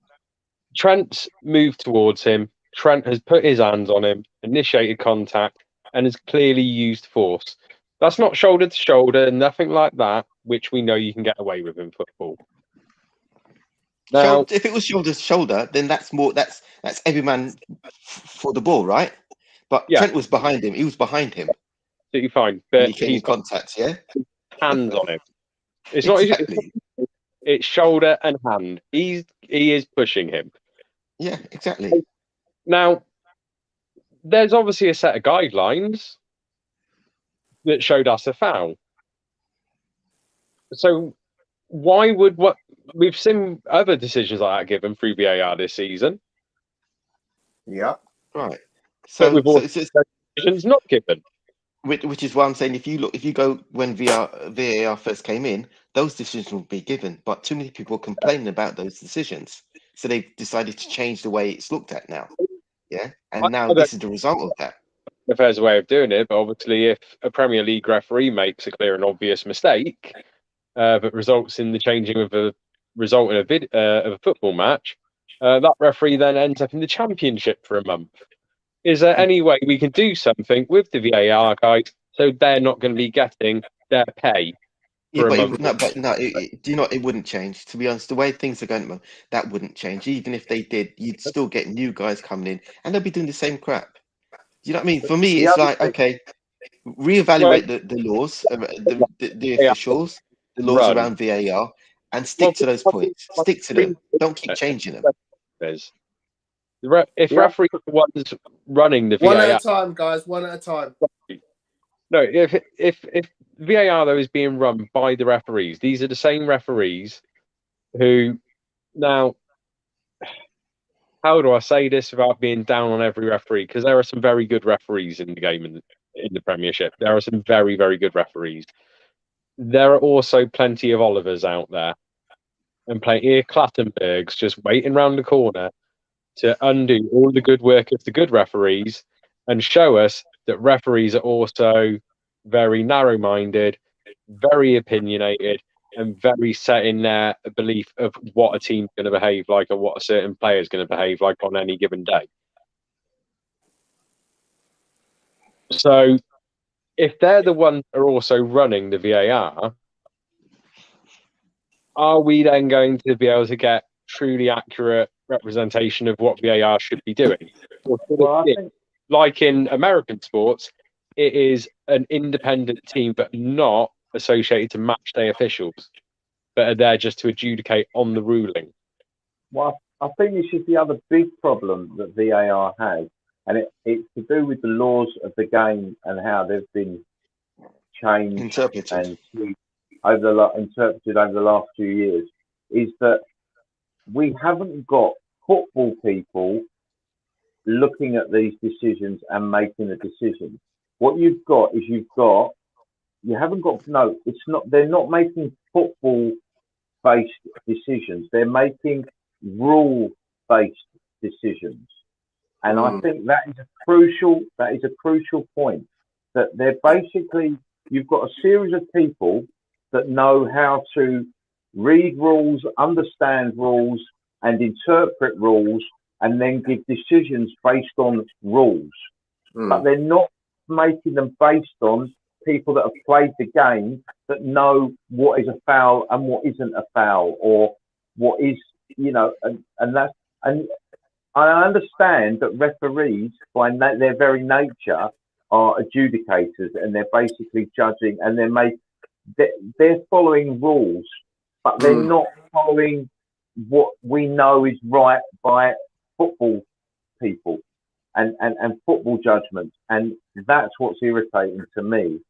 Trent's moved towards him. Trent has put his hands on him, initiated contact, and has clearly used force. That's not shoulder to shoulder, nothing like that, which we know you can get away with in football. Now, if it was shoulder to shoulder, then that's every man for the ball, right? But yeah. Trent was behind him. He was behind him. Absolutely fine. But he's contact, yeah? Hands on him. It's exactly. Not. It's shoulder and hand. He is pushing him. Yeah, exactly. Now, there's obviously a set of guidelines that showed us a foul. So why would we've seen other decisions like that given through VAR this season? Yeah. Right. So we've also decisions not given. Which is why I'm saying if you go when VAR first came in, those decisions will be given, but too many people are complaining about those decisions, so they've decided to change the way it's looked at now. Yeah, and now this is the result of that. If there's a way of doing it, but obviously, if a Premier League referee makes a clear and obvious mistake that results in the changing of a result in of a football match, that referee then ends up in the Championship for a month. Is there any way we can do something with the VAR guys so they're not going to be getting their pay? Yeah, it wouldn't change. To be honest, the way things are going, that wouldn't change. Even if they did, you'd still get new guys coming in, and they'll be doing the same crap. you know what I mean? For me, The it's other like, thing- okay, reevaluate the laws, the officials, the laws Run. around VAR, and stick to those points. Stick to them. Don't keep changing them. If referees are the ones running the One VAR, at a time, guys. One at a time. no, if VAR though is being run by the referees, these are the same referees who now. How do I say this without being down on every referee? Because there are some very good referees in the game in the Premiership. There are some very, very good referees. There are also plenty of Olivers out there and plenty of Clattenburgs just waiting round the corner to undo all the good work of the good referees and show us that referees are also very narrow-minded, very opinionated, and very set in their belief of what a team's going to behave like or what a certain player is going to behave like on any given day. So if they're the ones that are also running the VAR, are we then going to be able to get truly accurate representation of what VAR should be doing? Or Well, I think like in American sports, it is an independent team, but not associated to match day officials, but are there just to adjudicate on the ruling. Well, I think this is the other big problem that VAR has, and it's to do with the laws of the game and how they've been changed Interpreted. and interpreted over the last few years. Is that we haven't got football people looking at these decisions and making the decisions. What you've got is they're not making football-based decisions. They're making rule-based decisions. And I think that is a crucial point, that they're basically, you've got a series of people that know how to read rules, understand rules, and interpret rules, and then give decisions based on rules. But they're not making them based on people that have played the game, that know what is a foul and what isn't a foul, or what is, and I understand that referees, by their very nature, are adjudicators, and they're basically judging, and they're following rules, but they're not following what we know is right by football people and football judgments. And that's what's irritating to me,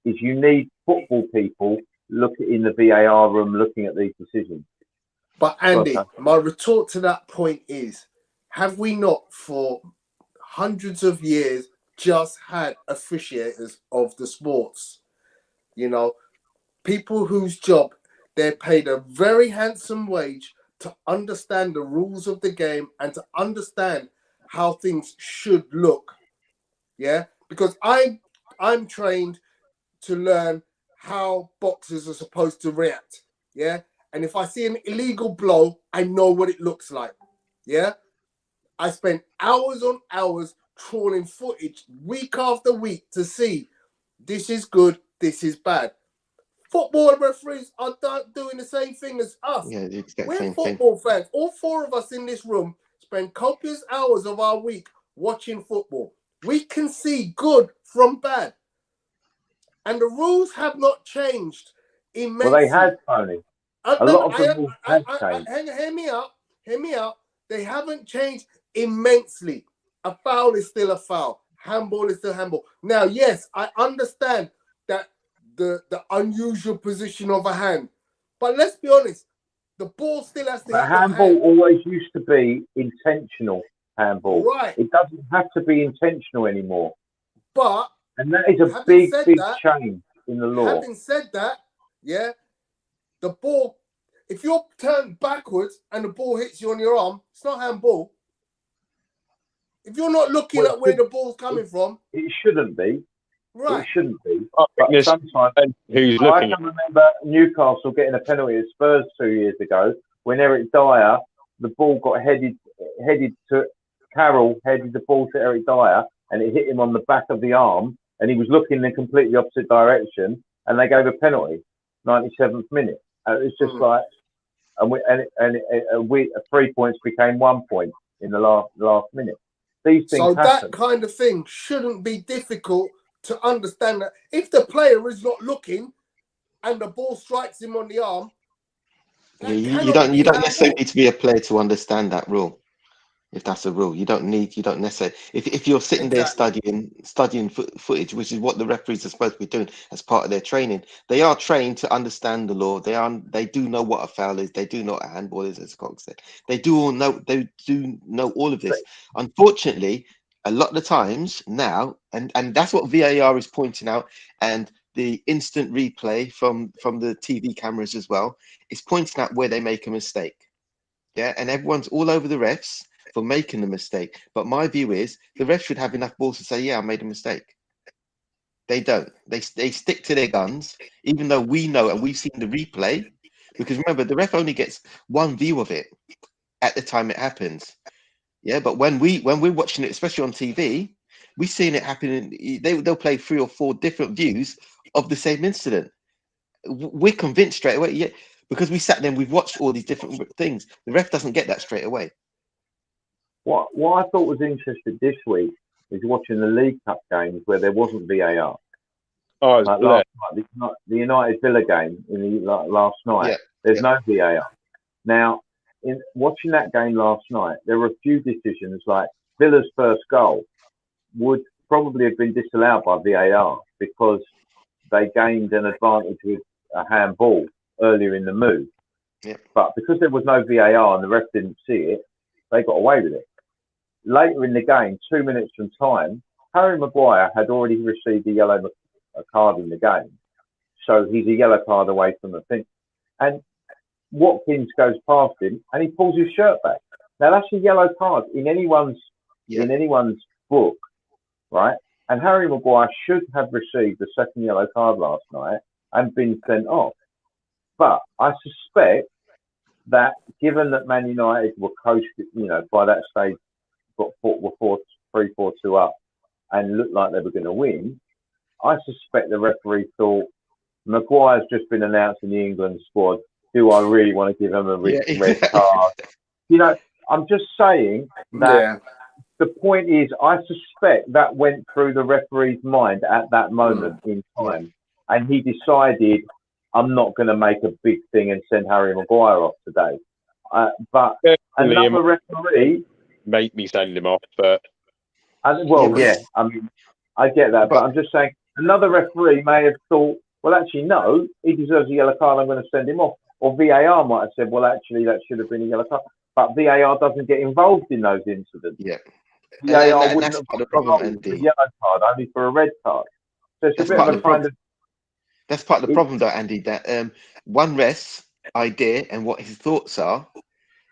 is you need football people looking in the VAR room, looking at these decisions. But Andy, my retort to that point is, have we not for hundreds of years just had officiators of the sports? People whose job, they're paid a very handsome wage to understand the rules of the game and to understand how things should look. Yeah, because I'm trained to learn how boxers are supposed to react. Yeah, and if I see an illegal blow, I know what it looks like. Yeah, I spent hours on hours trawling footage week after week to see this is good, this is bad. Football referees are doing the same thing as us. Yeah, the exact We're same football fans. All four of us in this room spend copious hours of our week watching football. We can see good from bad. And the rules have not changed immensely. Well, they have, Tony. A lot of the rules have changed. Hear me out. They haven't changed immensely. A foul is still a foul. Handball is still handball. Now, yes, I understand that the unusual position of a hand. But let's be honest, the ball still has to hit your handball hand. always used to be intentional handball. Right. It doesn't have to be intentional anymore. And that is a big change in the law. Having said that, yeah, the ball, if you're turned backwards and the ball hits you on your arm, it's not handball. If you're not looking at where the ball's coming from, it shouldn't be. Right. It shouldn't be. But sometimes I can remember Newcastle getting a penalty at Spurs 2 years ago when Eric Dyer, the ball got headed to Carroll, headed the ball to Eric Dyer, and it hit him on the back of the arm, and he was looking in the completely opposite direction, and they gave a penalty, 97th minute. It's just like, and 3 points became 1 point in the last minute. These things So happen. that kind of thing shouldn't be difficult to understand. That if the player is not looking and the ball strikes him on the arm, Yeah, you don't necessarily need to be a player to understand that rule. If that's a rule, you don't necessarily. If you're sitting there studying footage, which is what the referees are supposed to be doing as part of their training, they are trained to understand the law. They do know what a foul is. They do know what a handball is, as Cox said. They do know all of this. Unfortunately, a lot of the times now, and that's what VAR is pointing out, and the instant replay from the TV cameras as well is pointing out where they make a mistake. Yeah, and everyone's all over the refs for making the mistake. But my view is the refs should have enough balls to say, yeah, I made a mistake. They don't. They stick to their guns, even though we know and we've seen the replay. Because remember, the ref only gets one view of it at the time it happens. Yeah, but when we're watching it, especially on TV, we're seeing it happening. They'll play 3 or 4 different views of the same incident. We're convinced straight away, yeah, because we sat there and we've watched all these different things. The ref doesn't get that straight away. What I thought was interesting this week is watching the League Cup games where there wasn't VAR. Oh, like last night, the United Villa game in the last night, there's no VAR. Now, in watching that game last night, there were a few decisions like Villa's first goal would probably have been disallowed by VAR because they gained an advantage with a handball earlier in the move. Yep. But because there was no VAR and the ref didn't see it, they got away with it. Later in the game, 2 minutes from time, Harry Maguire had already received a yellow card in the game. So he's a yellow card away from the thing. And Watkins goes past him and he pulls his shirt back. Now that's a yellow card in anyone's book, right? And Harry Maguire should have received the second yellow card last night and been sent off. But I suspect that given that Man United were coached, by that stage, were 3-4-2 up and looked like they were going to win, I suspect the referee thought, Maguire's just been announced in the England squad. Do I really want to give him a red card? I'm just saying that the point is, I suspect that went through the referee's mind at that moment in time. And he decided, I'm not going to make a big thing and send Harry Maguire off today. But another referee... Make me send him off, but... I mean, I get that. But I'm just saying, another referee may have thought, well, actually, no, he deserves a yellow card, I'm going to send him off. Or VAR might have said, well, actually, that should have been a yellow card. But VAR doesn't get involved in those incidents. Yeah. VAR wouldn't that's have part of the problem, Andy. a yellow card, only for a red card. So it's a bit of a kind of... That's part of the problem, though, Andy, that one ref's idea and what his thoughts are,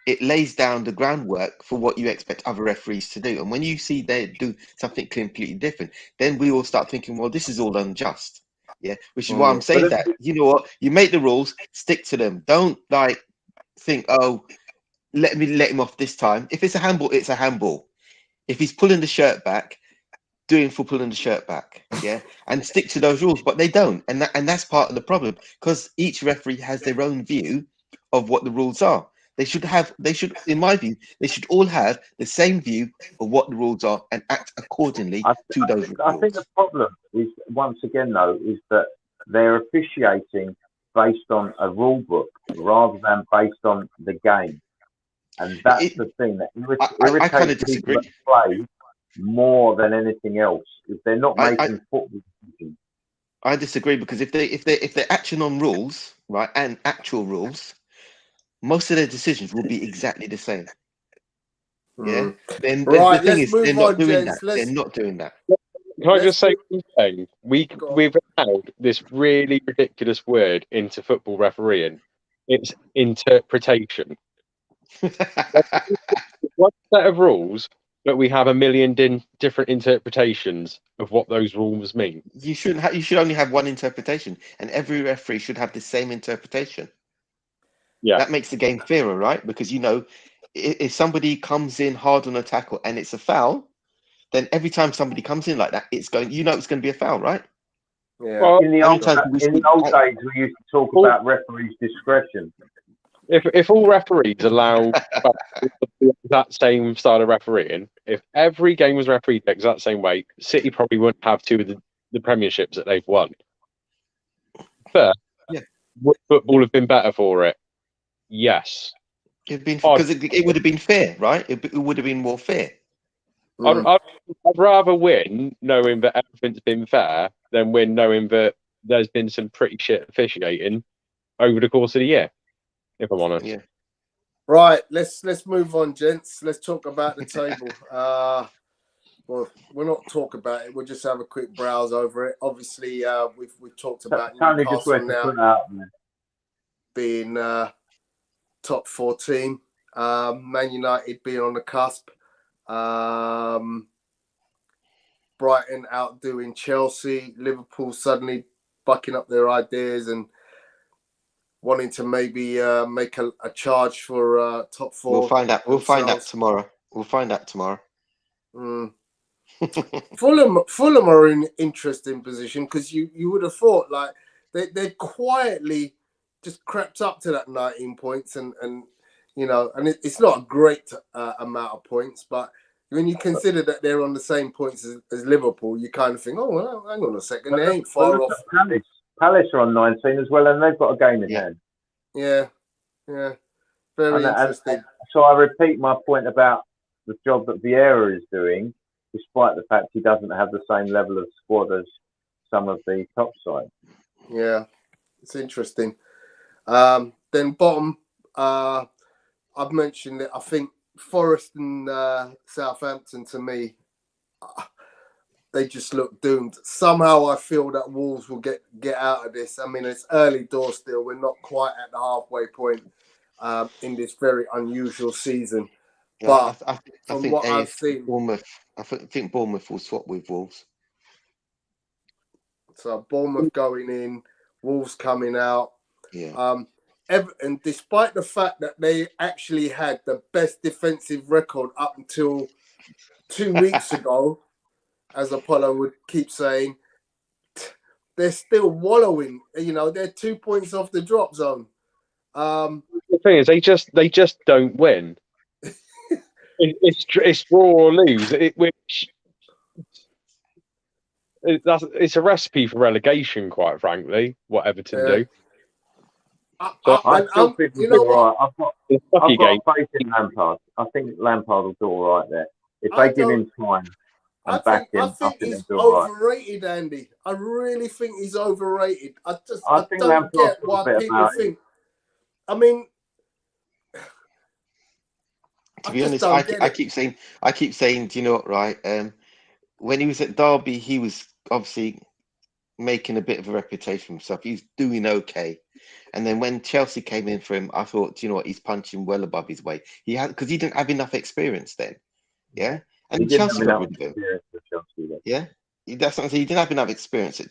it lays down the groundwork for what you expect other referees to do. And when you see they do something completely different, then we all start thinking, well, this is all unjust. Yeah, which is why I'm saying that, you know what, you make the rules, stick to them. Don't think, oh, let him off this time. If it's a handball, it's a handball. If he's pulling the shirt back, do him for pulling the shirt back, yeah, and stick to those rules. But they don't, and that's part of the problem, because each referee has their own view of what the rules are. They should, in my view, they should all have the same view of what the rules are and act accordingly to those rules. I think the problem is, once again, though, is that they're officiating based on a rule book rather than based on the game, and that's the thing that irritates kind of disagree. People that play more than anything else. If they're not making football decisions. I disagree, because if they're acting on rules, right, and actual rules, most of their decisions will be exactly the same. Yeah. Then the thing is, they're not doing that. They're not doing that. Can I just say one thing? We've allowed this really ridiculous word into football refereeing. It's interpretation. One set of rules, but we have a million different interpretations of what those rules mean. You should only have one interpretation, and every referee should have the same interpretation. Yeah, that makes the game fairer, right? Because if somebody comes in hard on a tackle and it's a foul, then every time somebody comes in like that, it's going to be a foul, right? Yeah. Well, in the old days, we used to talk about referees' discretion. if all referees allow the exact same style of refereeing, if every game was refereed the exact same way, City probably wouldn't have two of the premierships that they've won. But Yeah. would football have been better for it? Yes. It'd been because it would have been fair, right? It would have been more fair. I'd rather win knowing that everything's been fair than win knowing that there's been some pretty shit officiating over the course of the year, if I'm honest. Yeah. Right, let's move on, gents. Let's talk about the table. Well, we'll not talk about it. We'll just have a quick browse over it. Obviously, we've talked about Tony just Newcastle went to now put out there. being top 14. Man United being on the cusp. Brighton outdoing Chelsea. Liverpool suddenly bucking up their ideas and wanting to maybe make a charge for top 4. We'll find out. We'll find out tomorrow. Fulham are in an interesting position because you would have thought like they quietly just crept up to that 19 points and you know, and it's not a great amount of points, but when you consider that they're on the same points as Liverpool, you kind of think, oh, well, hang on a second, they ain't far off. Palace are on 19 as well, and they've got a game in hand. Yeah, very interesting. So I repeat my point about the job that Vieira is doing, despite the fact he doesn't have the same level of squad as some of the top sides. Yeah, it's interesting. Then bottom, I've mentioned it. I think Forest and Southampton, to me, they just look doomed. Somehow I feel that Wolves will get out of this. I mean, it's early doors still. We're not quite at the halfway point in this very unusual season. Yeah, But I from think what I've seen, Bournemouth. I think Bournemouth will swap with Wolves. So Bournemouth going in, Wolves coming out. Yeah. Everton, despite the fact that they actually had the best defensive record up until 2 weeks ago, as Apollo would keep saying, they're still wallowing. You know, they're 2 points off the drop zone. The thing is, they just don't win. It's draw or lose. It's a recipe for relegation, quite frankly. What Everton do. I still think you know what? I've got faith in Lampard. I think Lampard will do all right there. If they give him time and back him, I think he's he'll do all right. overrated, Andy. I really think he's overrated. I think don't Lampard's get got a why bit people about think. I mean, to be honest, I keep saying, do you know what, right? When he was at Derby, he was obviously making a bit of a reputation for himself. He was doing okay. And then when Chelsea came in for him, I thought, do you know what, he's punching well above his weight. Because he didn't have enough experience then. Yeah. And Chelsea got rid of him. Yeah. That's what I'm saying. He didn't have enough experience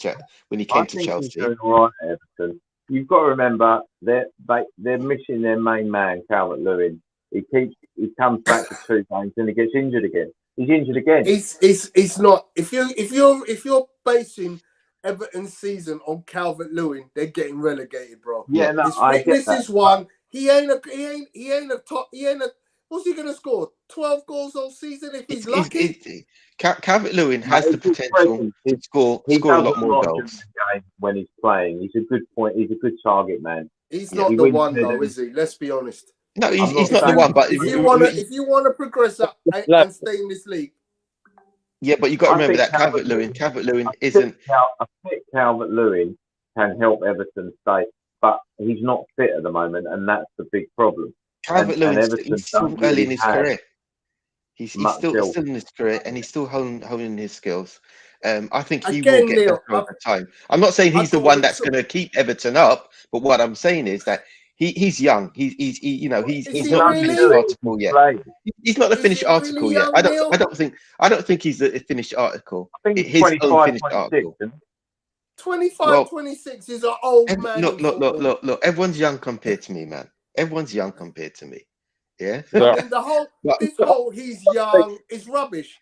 when he came to Chelsea. He's doing all right, Everton. You've got to remember they're missing their main man, Calvert-Lewin. He comes back for 2 games and he gets injured again. He's injured again. It's not if you're basing Everton's season on Calvert-Lewin, they're getting relegated, bro. Yeah, no, I get that. This is one. He ain't a top. What's he gonna score? 12 goals all season if he's lucky. Calvert-Lewin has the potential to score a lot more goals when he's playing. He's a good point. He's a good target man. He's not the one though, is he? Let's be honest. No, he's not the one. But if you want to progress up and stay in this league. Yeah, but you got to remember that Calvert-Lewin isn't. A fit Calvert-Lewin can help Everton stay, but he's not fit at the moment, and that's the big problem. Calvert-Lewin is still early in his career. He's still in his career, and he's still honing his skills. I think he will get better over time. I'm not saying he's the one that's going to keep Everton up, but what I'm saying is that he's young. He's not the finished article yet. He's not the finished article yet. I don't think he's a finished article. I think his own finished article. 25, 26 is an old man. Look. Everyone's young compared to me, man. Everyone's young compared to me. Yeah. I mean, this whole he's young is rubbish.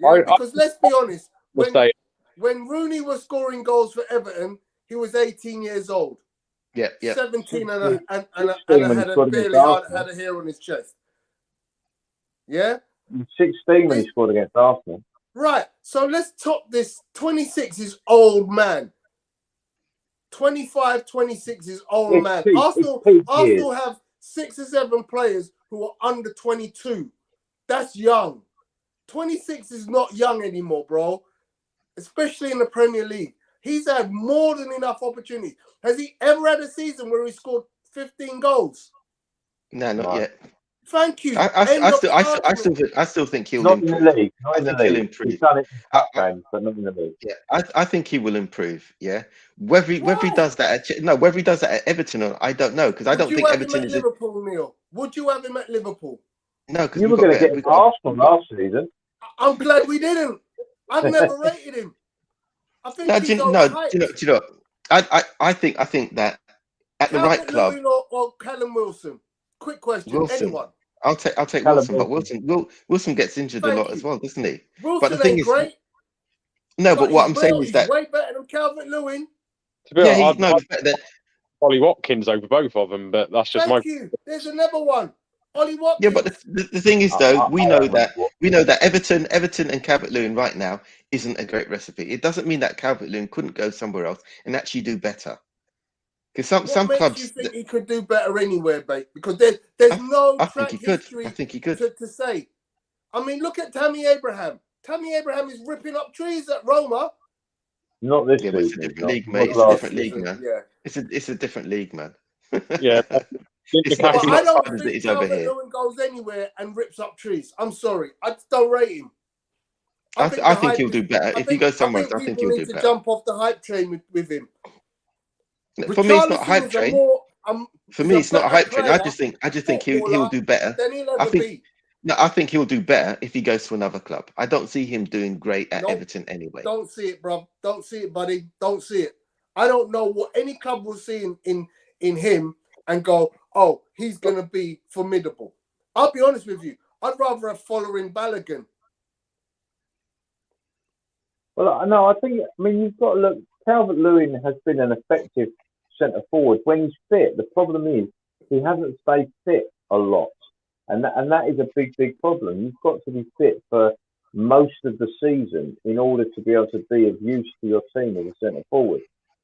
Yeah, because let's be honest, when Rooney was scoring goals for Everton, he was 18 years old. Yeah, yeah. 17 and a, and a, 16 and a when he had a scored against barely Arsenal. had a hair on his chest. Yeah? 16 when he scored against Arsenal. Right. So let's top this. 26 is old man. 25, 26 is old It's man. peak- Arsenal it's peak years. have 6 or 7 players who are under 22. That's young. 26 is not young anymore, bro. Especially in the Premier League. He's had more than enough opportunities. Has he ever had a season where he scored 15 goals? No, not No. yet. Thank you. I still think he'll Not in improve. the league. Not in the I think he'll league. improve. He's done it in cup I- games, but not in the league. Yeah, I think he will improve. Yeah, whether he does that at Everton, or I don't know, because I don't Would you think have Everton him at is. Liverpool, Neil? Would you have him at Liverpool? No, because You were going to get Arsenal last season. I'm glad we didn't. I've never rated him. I think No, he's do you overhyped. know? I think that at the right club, Calvert-Lewin or Callum Wilson? Quick question. Wilson. Anyone? I'll take Callum Wilson, but Wilson. Wilson gets injured Thank a lot you. as well, doesn't he? Wilson the thing ain't is- great. No, but what I'm he's saying real- is that he's way better than Calvert-Lewin. To be yeah, honest, he's better than. Ollie Watkins over both of them, but that's just Thank you. There's another one. Ollie Watkins. Yeah, but the thing is, though, we know that What? Everton and Calvert-Lewin right now isn't a great recipe. It doesn't mean that Calvert-Lewin couldn't go somewhere else and actually do better. Because some What makes clubs, you think he could do better anywhere, mate? Because there's no I track think he could. history I think he could. to say. I mean, look at Tammy Abraham. Tammy Abraham is ripping up trees at Roma. Not this Yeah, but it's a season. different not- league, not mate. It's a last different league, season. man. Yeah. It's a different league, man. Yeah. It's But not I don't as it think is over here. Calvert-Lewin goes anywhere and rips up trees. I'm sorry. I just don't rate him. I the think hype he'll do better. If he goes somewhere else, I think people he'll need do to better. jump off the hype train with him. For me, it's not a hype Richarlison is a train. more, For he's me, a it's not a better hype train. I player, just think he'll footballer do better. than he'll I ever think- be. No, I think he'll do better if he goes to another club. I don't see him doing great at Nope. Everton anyway. Don't see it, bro. Don't see it, buddy. Don't see it. I don't know what any club will see in him and go, oh, he's going to be formidable. I'll be honest with you. I'd rather have following Balogun. Well, no, I mean, you've got to look. Calvert-Lewin has been an effective centre forward when he's fit. The problem is he hasn't stayed fit a lot, and that is a big problem. You've got to be fit for most of the season in order to be able to be of use to your team as a centre forward.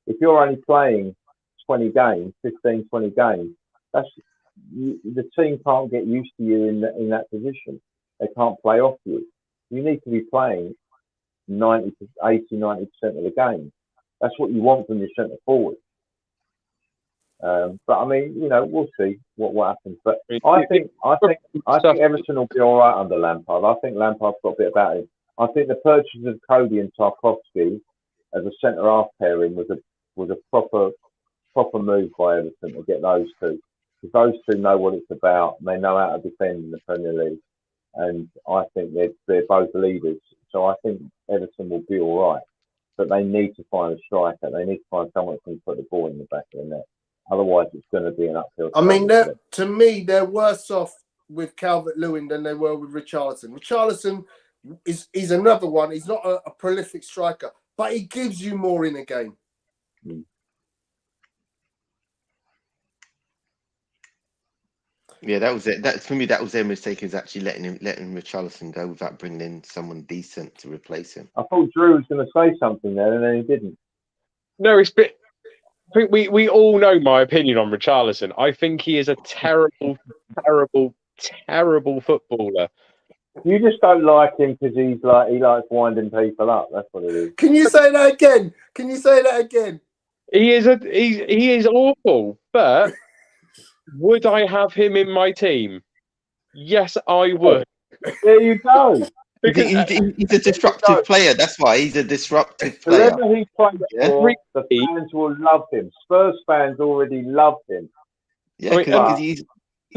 If you're only playing 20 games, 15, 20 games, the team can't get used to you in that position. They can't play off you. You need to be playing 90% of the game. That's what you want from your centre forward. But I mean, we'll see what happens. But I think Everton will be all right under Lampard. I think Lampard's got a bit about him. I think the purchase of Cody and Tarkowski as a centre half pairing was a proper move by Everton to get those two. Because those two know what it's about. And they know how to defend in the Premier League. And I think they're both leaders. So I think Everton will be all right. But they need to find a striker. They need to find someone who can put the ball in the back of the net. Otherwise, it's going to be an uphill. I mean, to me, they're worse off with Calvert-Lewin than they were with Richarlison. Richarlison is another one. He's not a prolific striker, but he gives you more in a game. Yeah, that was it. That for me, that was their mistake, is actually letting Richarlison go without bringing in someone decent to replace him. I thought Drew was going to say something there, and then he didn't. No, I think we all know my opinion on Richarlison. I think he is a terrible footballer. You just don't like him because he likes winding people up. That's what it is. Can you say that again? He is awful, but would I have him in my team? Yes, I would. There you go. He's a disruptive player. That's why he's a disruptive player. Whoever he plays for, the fans will love him. Spurs fans already love him. Yeah, because he's.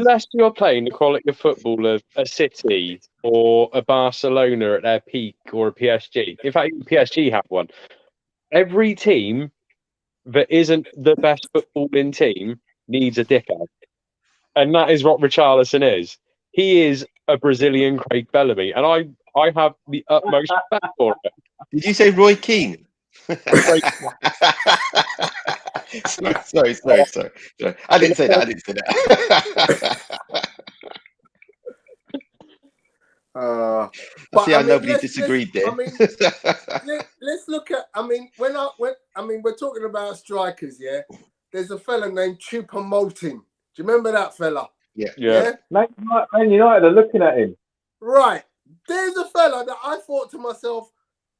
Unless you're playing the quality of football of a City or a Barcelona at their peak, or a PSG. In fact, PSG have one. Every team that isn't the best footballing team needs a dickhead. And that is what Richarlison is. He is a Brazilian Craig Bellamy. And I have the utmost respect for it. Did you say Roy Keane? Sorry. Sorry. I didn't say that. But See how I mean, nobody let's- disagreed there. I mean, let's look at. I mean, we're talking about strikers. Yeah, there's a fella named Choupo-Moting. Do you remember that fella? Yeah. Man United are looking at him. Right. There's a fella that I thought to myself,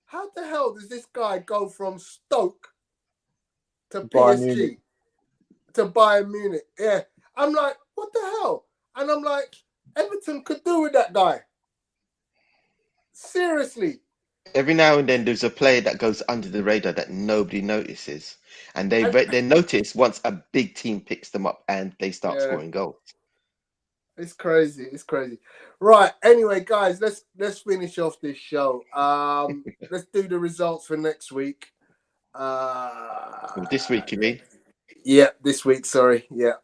how the hell does this guy go from Stoke to Bayern PSG Munich. to Bayern Munich? Yeah. I'm like, what the hell? And I'm like, Everton could do with that guy. Seriously. Every now and then there's a player that goes under the radar that nobody notices. And they notice once a big team picks them up and they start scoring goals. It's crazy. It's crazy. Right. Anyway, guys, let's finish off this show. Let's do the results for next week. This week, you mean? Yeah, this week. Sorry. Yeah.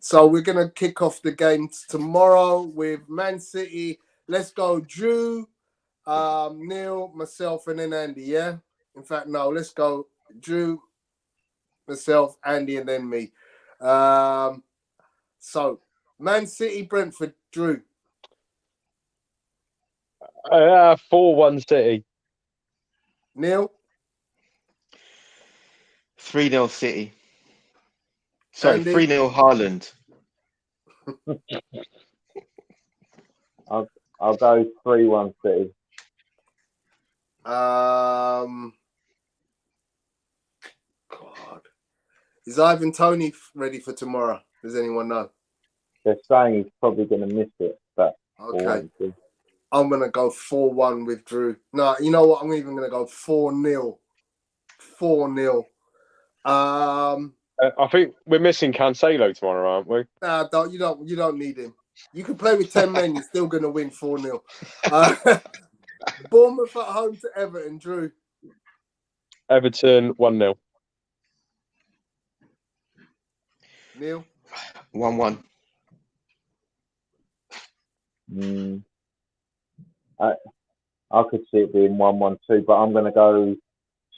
So we're gonna kick off the games tomorrow with Man City. Let's go, Drew, Neil, myself, and then Andy. Yeah. In fact, no. Let's go, Drew, myself, Andy, and then me. So. Man City, Brentford, Drew. 4-1 City. Neil? 3-0 City. Sorry, Andy? 3-0 Haaland. I'll go 3-1 City. God. Is Ivan Toney ready for tomorrow? Does anyone know? They're saying he's probably going to miss it, but Okay. I'm going to go 4-1 with Drew. No, you know what? I'm even going to go 4-0. 4-0. I think we're missing Cancelo tomorrow, aren't we? Nah, you don't need him. You can play with 10 men, you're still going to win 4-0. Bournemouth at home to Everton, Drew. Everton 1-0. Neil? 1-1. I could see it being 1-1 too, but I'm going to go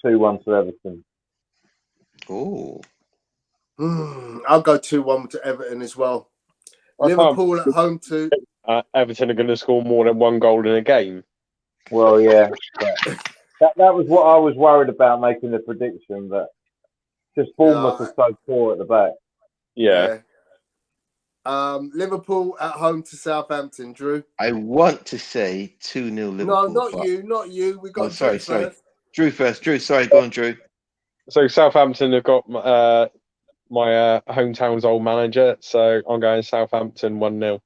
2-1 to Everton. Oh. I'll go 2-1 to Everton as well. Liverpool at home to... Everton are going to score more than one goal in a game. Well, yeah. That was what I was worried about making the prediction, that just Bournemouth are so poor at the back. Yeah. Liverpool at home to Southampton, Drew. I want to say 2-0 Liverpool. No, not you. We got sorry. Drew first. Drew, sorry, go on, Drew. So Southampton have got my hometown's old manager, so I'm going Southampton 1-0.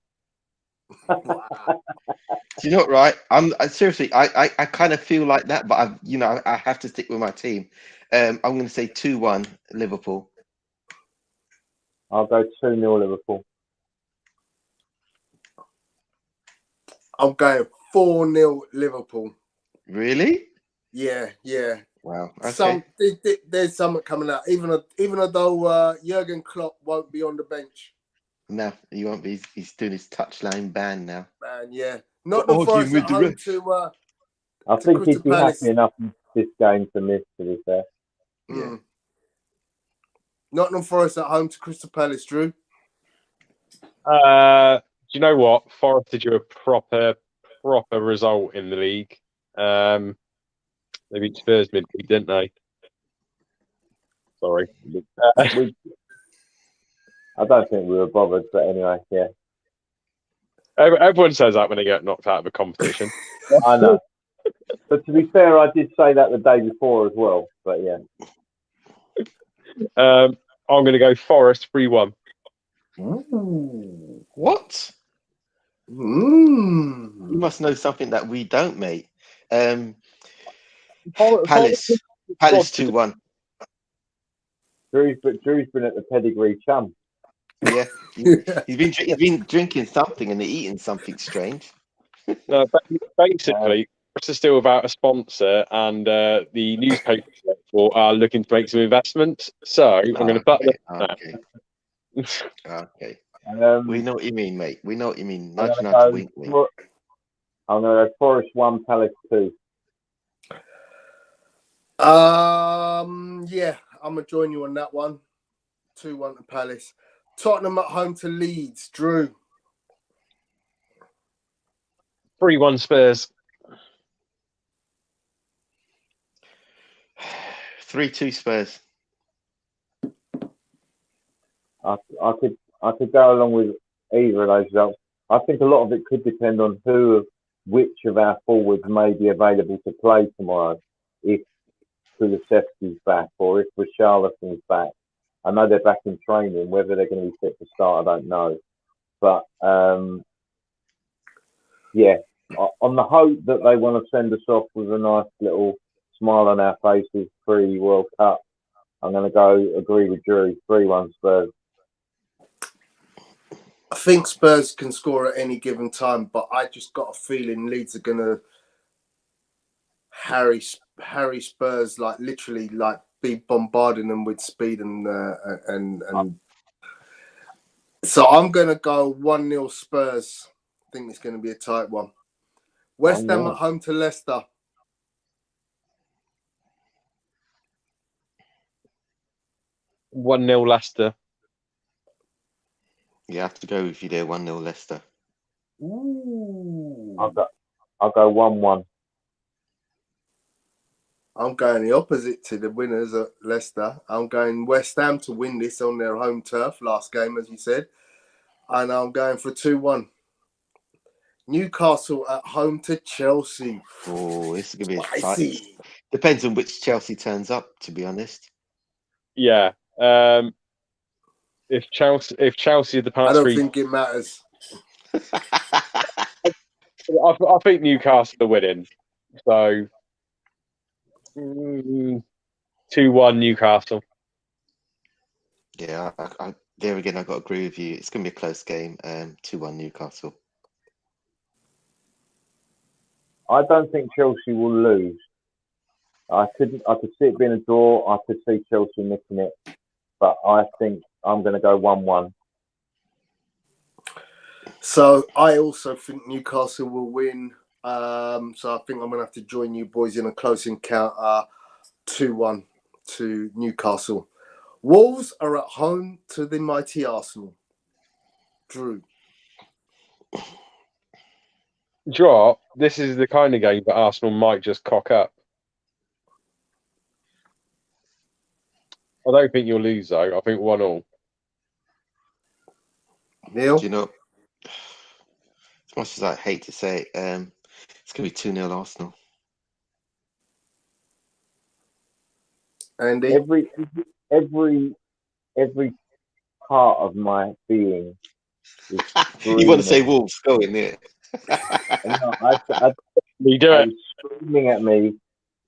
Wow. Do you know what, right? Seriously, I kind of feel like that, but I have to stick with my team. I'm going to say 2-1 Liverpool. I'll go 2-0 Liverpool. I'm going 4-0 Liverpool. Really? Yeah. Wow. Okay. There's something coming out. Even though Jurgen Klopp won't be on the bench. No, he won't be. He's doing his touchline ban now. Man, yeah. Not the Forest at home to. I think he'd be happy enough in this game to miss, to be fair. Yeah. Nottingham Forest at home to Crystal Palace, Drew. Do you know what? Forest did you a proper result in the league. They beat Spurs midweek, didn't they? Sorry. I don't think we were bothered, but anyway, yeah. Everyone says that when they get knocked out of a competition. I know. But to be fair, I did say that the day before as well. But yeah. I'm going to go Forest 3-1. What? You must know something that we don't, mate. Palace 2-1. Drew's been at the pedigree chum. Yeah, he's been drinking something and eating something strange. No, basically, Forest is still without a sponsor, and the newspapers are looking to make some investments. So I'm going to put them. Okay. We know what you mean, mate. We know what you mean. Nudge, wink, wink. I'm going to go Forest 1, Palace 2. Yeah, I'm gonna join you on that one. 2-1 to Palace. Tottenham at home to Leeds. Drew. 3-1 Spurs. 3-2 Spurs. I could go along with either of those results. I think a lot of it could depend on which of our forwards may be available to play tomorrow. If Kulusevski's back or if Richarlison's back. I know they're back in training. Whether they're going to be fit to start, I don't know. But yeah, on the hope that they want to send us off with a nice little smile on our faces pre-World Cup, I'm going to agree with Drew. 3-1 Spurs. I think Spurs can score at any given time, but I just got a feeling Leeds are going to harry Spurs, like literally, like be bombarding them with speed and so I'm going to go 1-0 Spurs. I think it's going to be a tight one. West Ham at home to Leicester. 1-0 Leicester. You have to go with you there. 1-0 Leicester. Ooh. I'll go 1-1. I'm going the opposite to the winners at Leicester. I'm going West Ham to win this on their home turf, last game, as you said. And I'm going for 2-1. Newcastle at home to Chelsea. Oh, this is going to be a Spicy. tight. Depends on which Chelsea turns up, to be honest. Yeah. If Chelsea are the past I don't three, think it matters. I think Newcastle are winning. So 2-1 Newcastle. Yeah, I there again, I've got to agree with you. It's going to be a close game. 2-1 Newcastle. I don't think Chelsea will lose. I could see it being a draw. I could see Chelsea nicking it, but I think I'm going to go 1-1. So I also think Newcastle will win. So I think I'm going to have to join you boys in a close encounter. 2-1 to Newcastle. Wolves are at home to the mighty Arsenal. Drew. Draw. This is the kind of game that Arsenal might just cock up. I don't think you'll lose though. I think 1-1. Neil? Do you know, as much as I hate to say it, it's going to be 2-0 Arsenal. Andy? Every part of my being is You want to say screaming. Wolves? Go in there. You do it. Screaming at me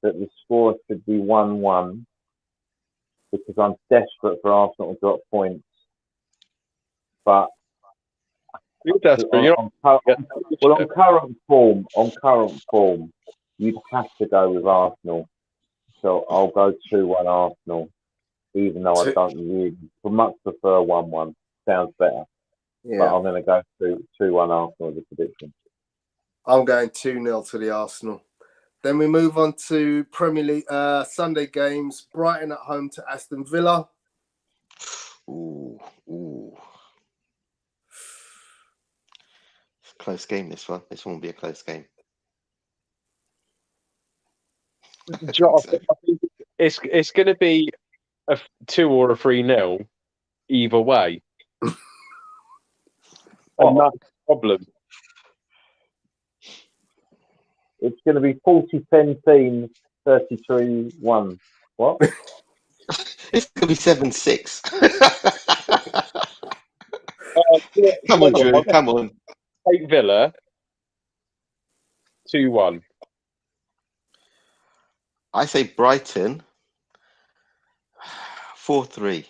that the score should be 1-1 because I'm desperate for Arsenal to drop points. But You're desperate. You're on current form, you'd have to go with Arsenal. So I'll go 2-1 Arsenal, even though I don't really much prefer 1-1. Sounds better. Yeah. But I'm going to go 2-1 Arsenal as a prediction. I'm going 2-0 to the Arsenal. Then we move on to Premier League Sunday games. Brighton at home to Aston Villa. Ooh. Close game, this one. This one will be a close game. I think it's going to be a 2 or a 3-0 either way. And that's the problem. It's going to be 40-10 33-1. What? It's going to be 7-6. Come on, Drew. Come on. Take Villa 2-1. I say Brighton 4-3.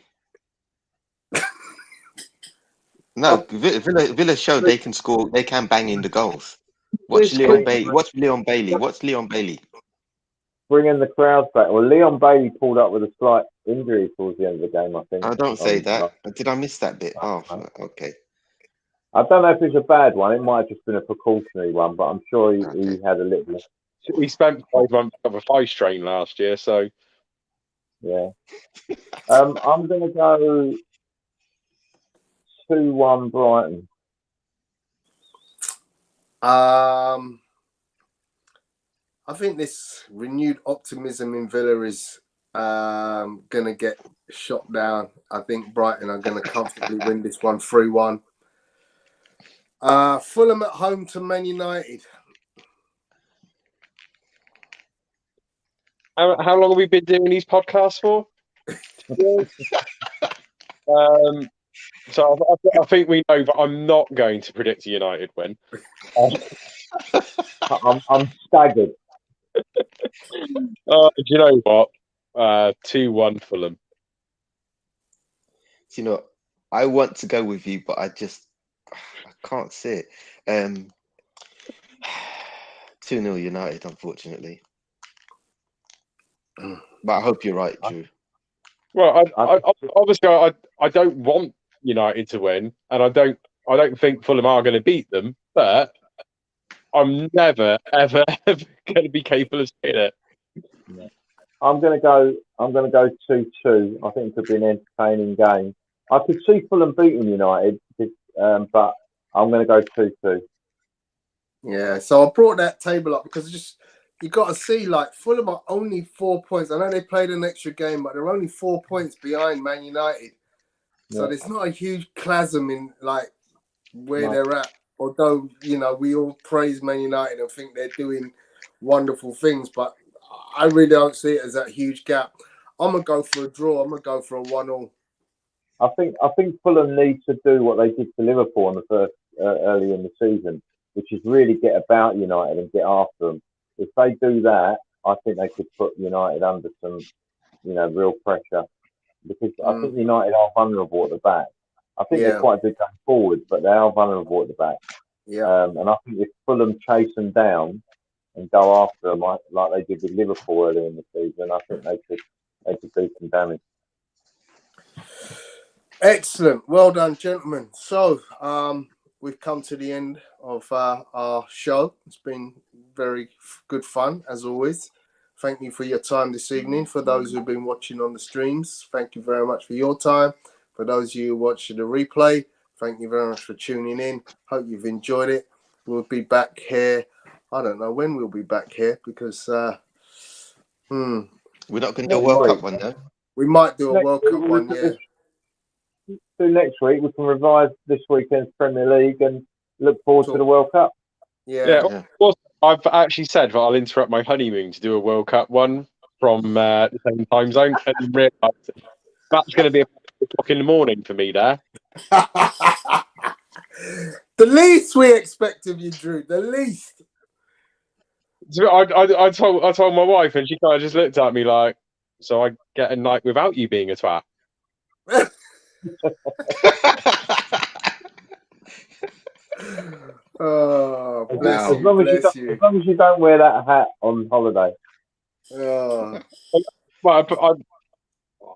No, Villa showed they can score. They can bang in the goals. Watch Leon Bailey. Bring in the crowds back. Well, Leon Bailey pulled up with a slight injury towards the end of the game, I think. I don't say that. Did I miss that bit? Oh, okay. I don't know if it's a bad one. It might have just been a precautionary one, but I'm sure he had a little. He spent 5 months of a thigh strain last year, so yeah. I'm going to go 2-1 Brighton. I think this renewed optimism in Villa is going to get shot down. I think Brighton are going to comfortably win this one 3-1. Fulham at home to Man United. How long have we been doing these podcasts for? So I think we know, but I'm not going to predict a United win. I'm staggered. Do you know what? 2-1 Fulham. You know, I want to go with you, but I can't see it. 2-0 United, unfortunately. But I hope you're right, Drew. Well, I obviously I don't want United to win, and I don't think Fulham are going to beat them. But I'm never ever going to be capable of saying it. I'm going to go 2-2. I think it could be an entertaining game. I could see Fulham beating United, but I'm going to go 2-2. Yeah, so I brought that table up because you got to see, like, Fulham are only 4 points. I know they played an extra game, but they're only 4 points behind Man United. So there's not a huge chasm in, like, where they're at. Although, you know, we all praise Man United and think they're doing wonderful things, but I really don't see it as that huge gap. I'm going to go for a draw. I'm going to go for a 1-1. I think Fulham need to do what they did to Liverpool in the first early in the season, which is really get about United and get after them. If they do that, I think they could put United under some, real pressure, because I think United are vulnerable at the back. I think they're quite good going forward, but they are vulnerable at the back. Yeah. And I think if Fulham chase them down and go after them like they did with Liverpool early in the season, I think they could do some damage. Excellent. Well done, gentlemen. So we've come to the end of our show. It's been very good fun, as always. Thank you for your time this evening. For those who've been watching on the streams, thank you very much for your time. For those of you watching the replay, thank you very much for tuning in. Hope you've enjoyed it. We'll be back here. I don't know when we'll be back here, because we're not going to do a World Cup one, though. We might do a World Cup one, yeah. Do next week. We can revise this weekend's Premier League and look forward to the World Cup. Yeah. Well, I've actually said that I'll interrupt my honeymoon to do a World Cup one from the same time zone, and realise that's going to be 1:00 in the morning for me there. The least we expect of you, Drew. The least. I told my wife, and she kind of just looked at me like, "So I get a night without you being a twat." Oh, bless As long as you don't wear that hat on holiday. Oh. Well,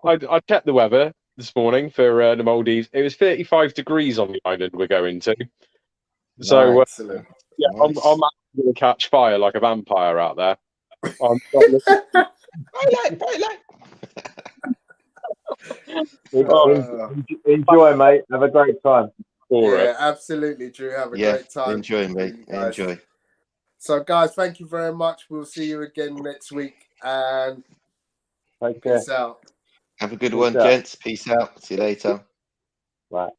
I checked the weather this morning for the Maldives. It was 35 degrees on the island we're going to. So excellent. Yeah, nice. I'm actually going to catch fire like a vampire out there. Enjoy, mate. Have a great time. Absolutely, Drew. Have a great time. Enjoy, mate. Enjoy. So, guys, thank you very much. We'll see you again next week. And take care. Peace out. Have a good one, gents. Peace out. See you later. Bye.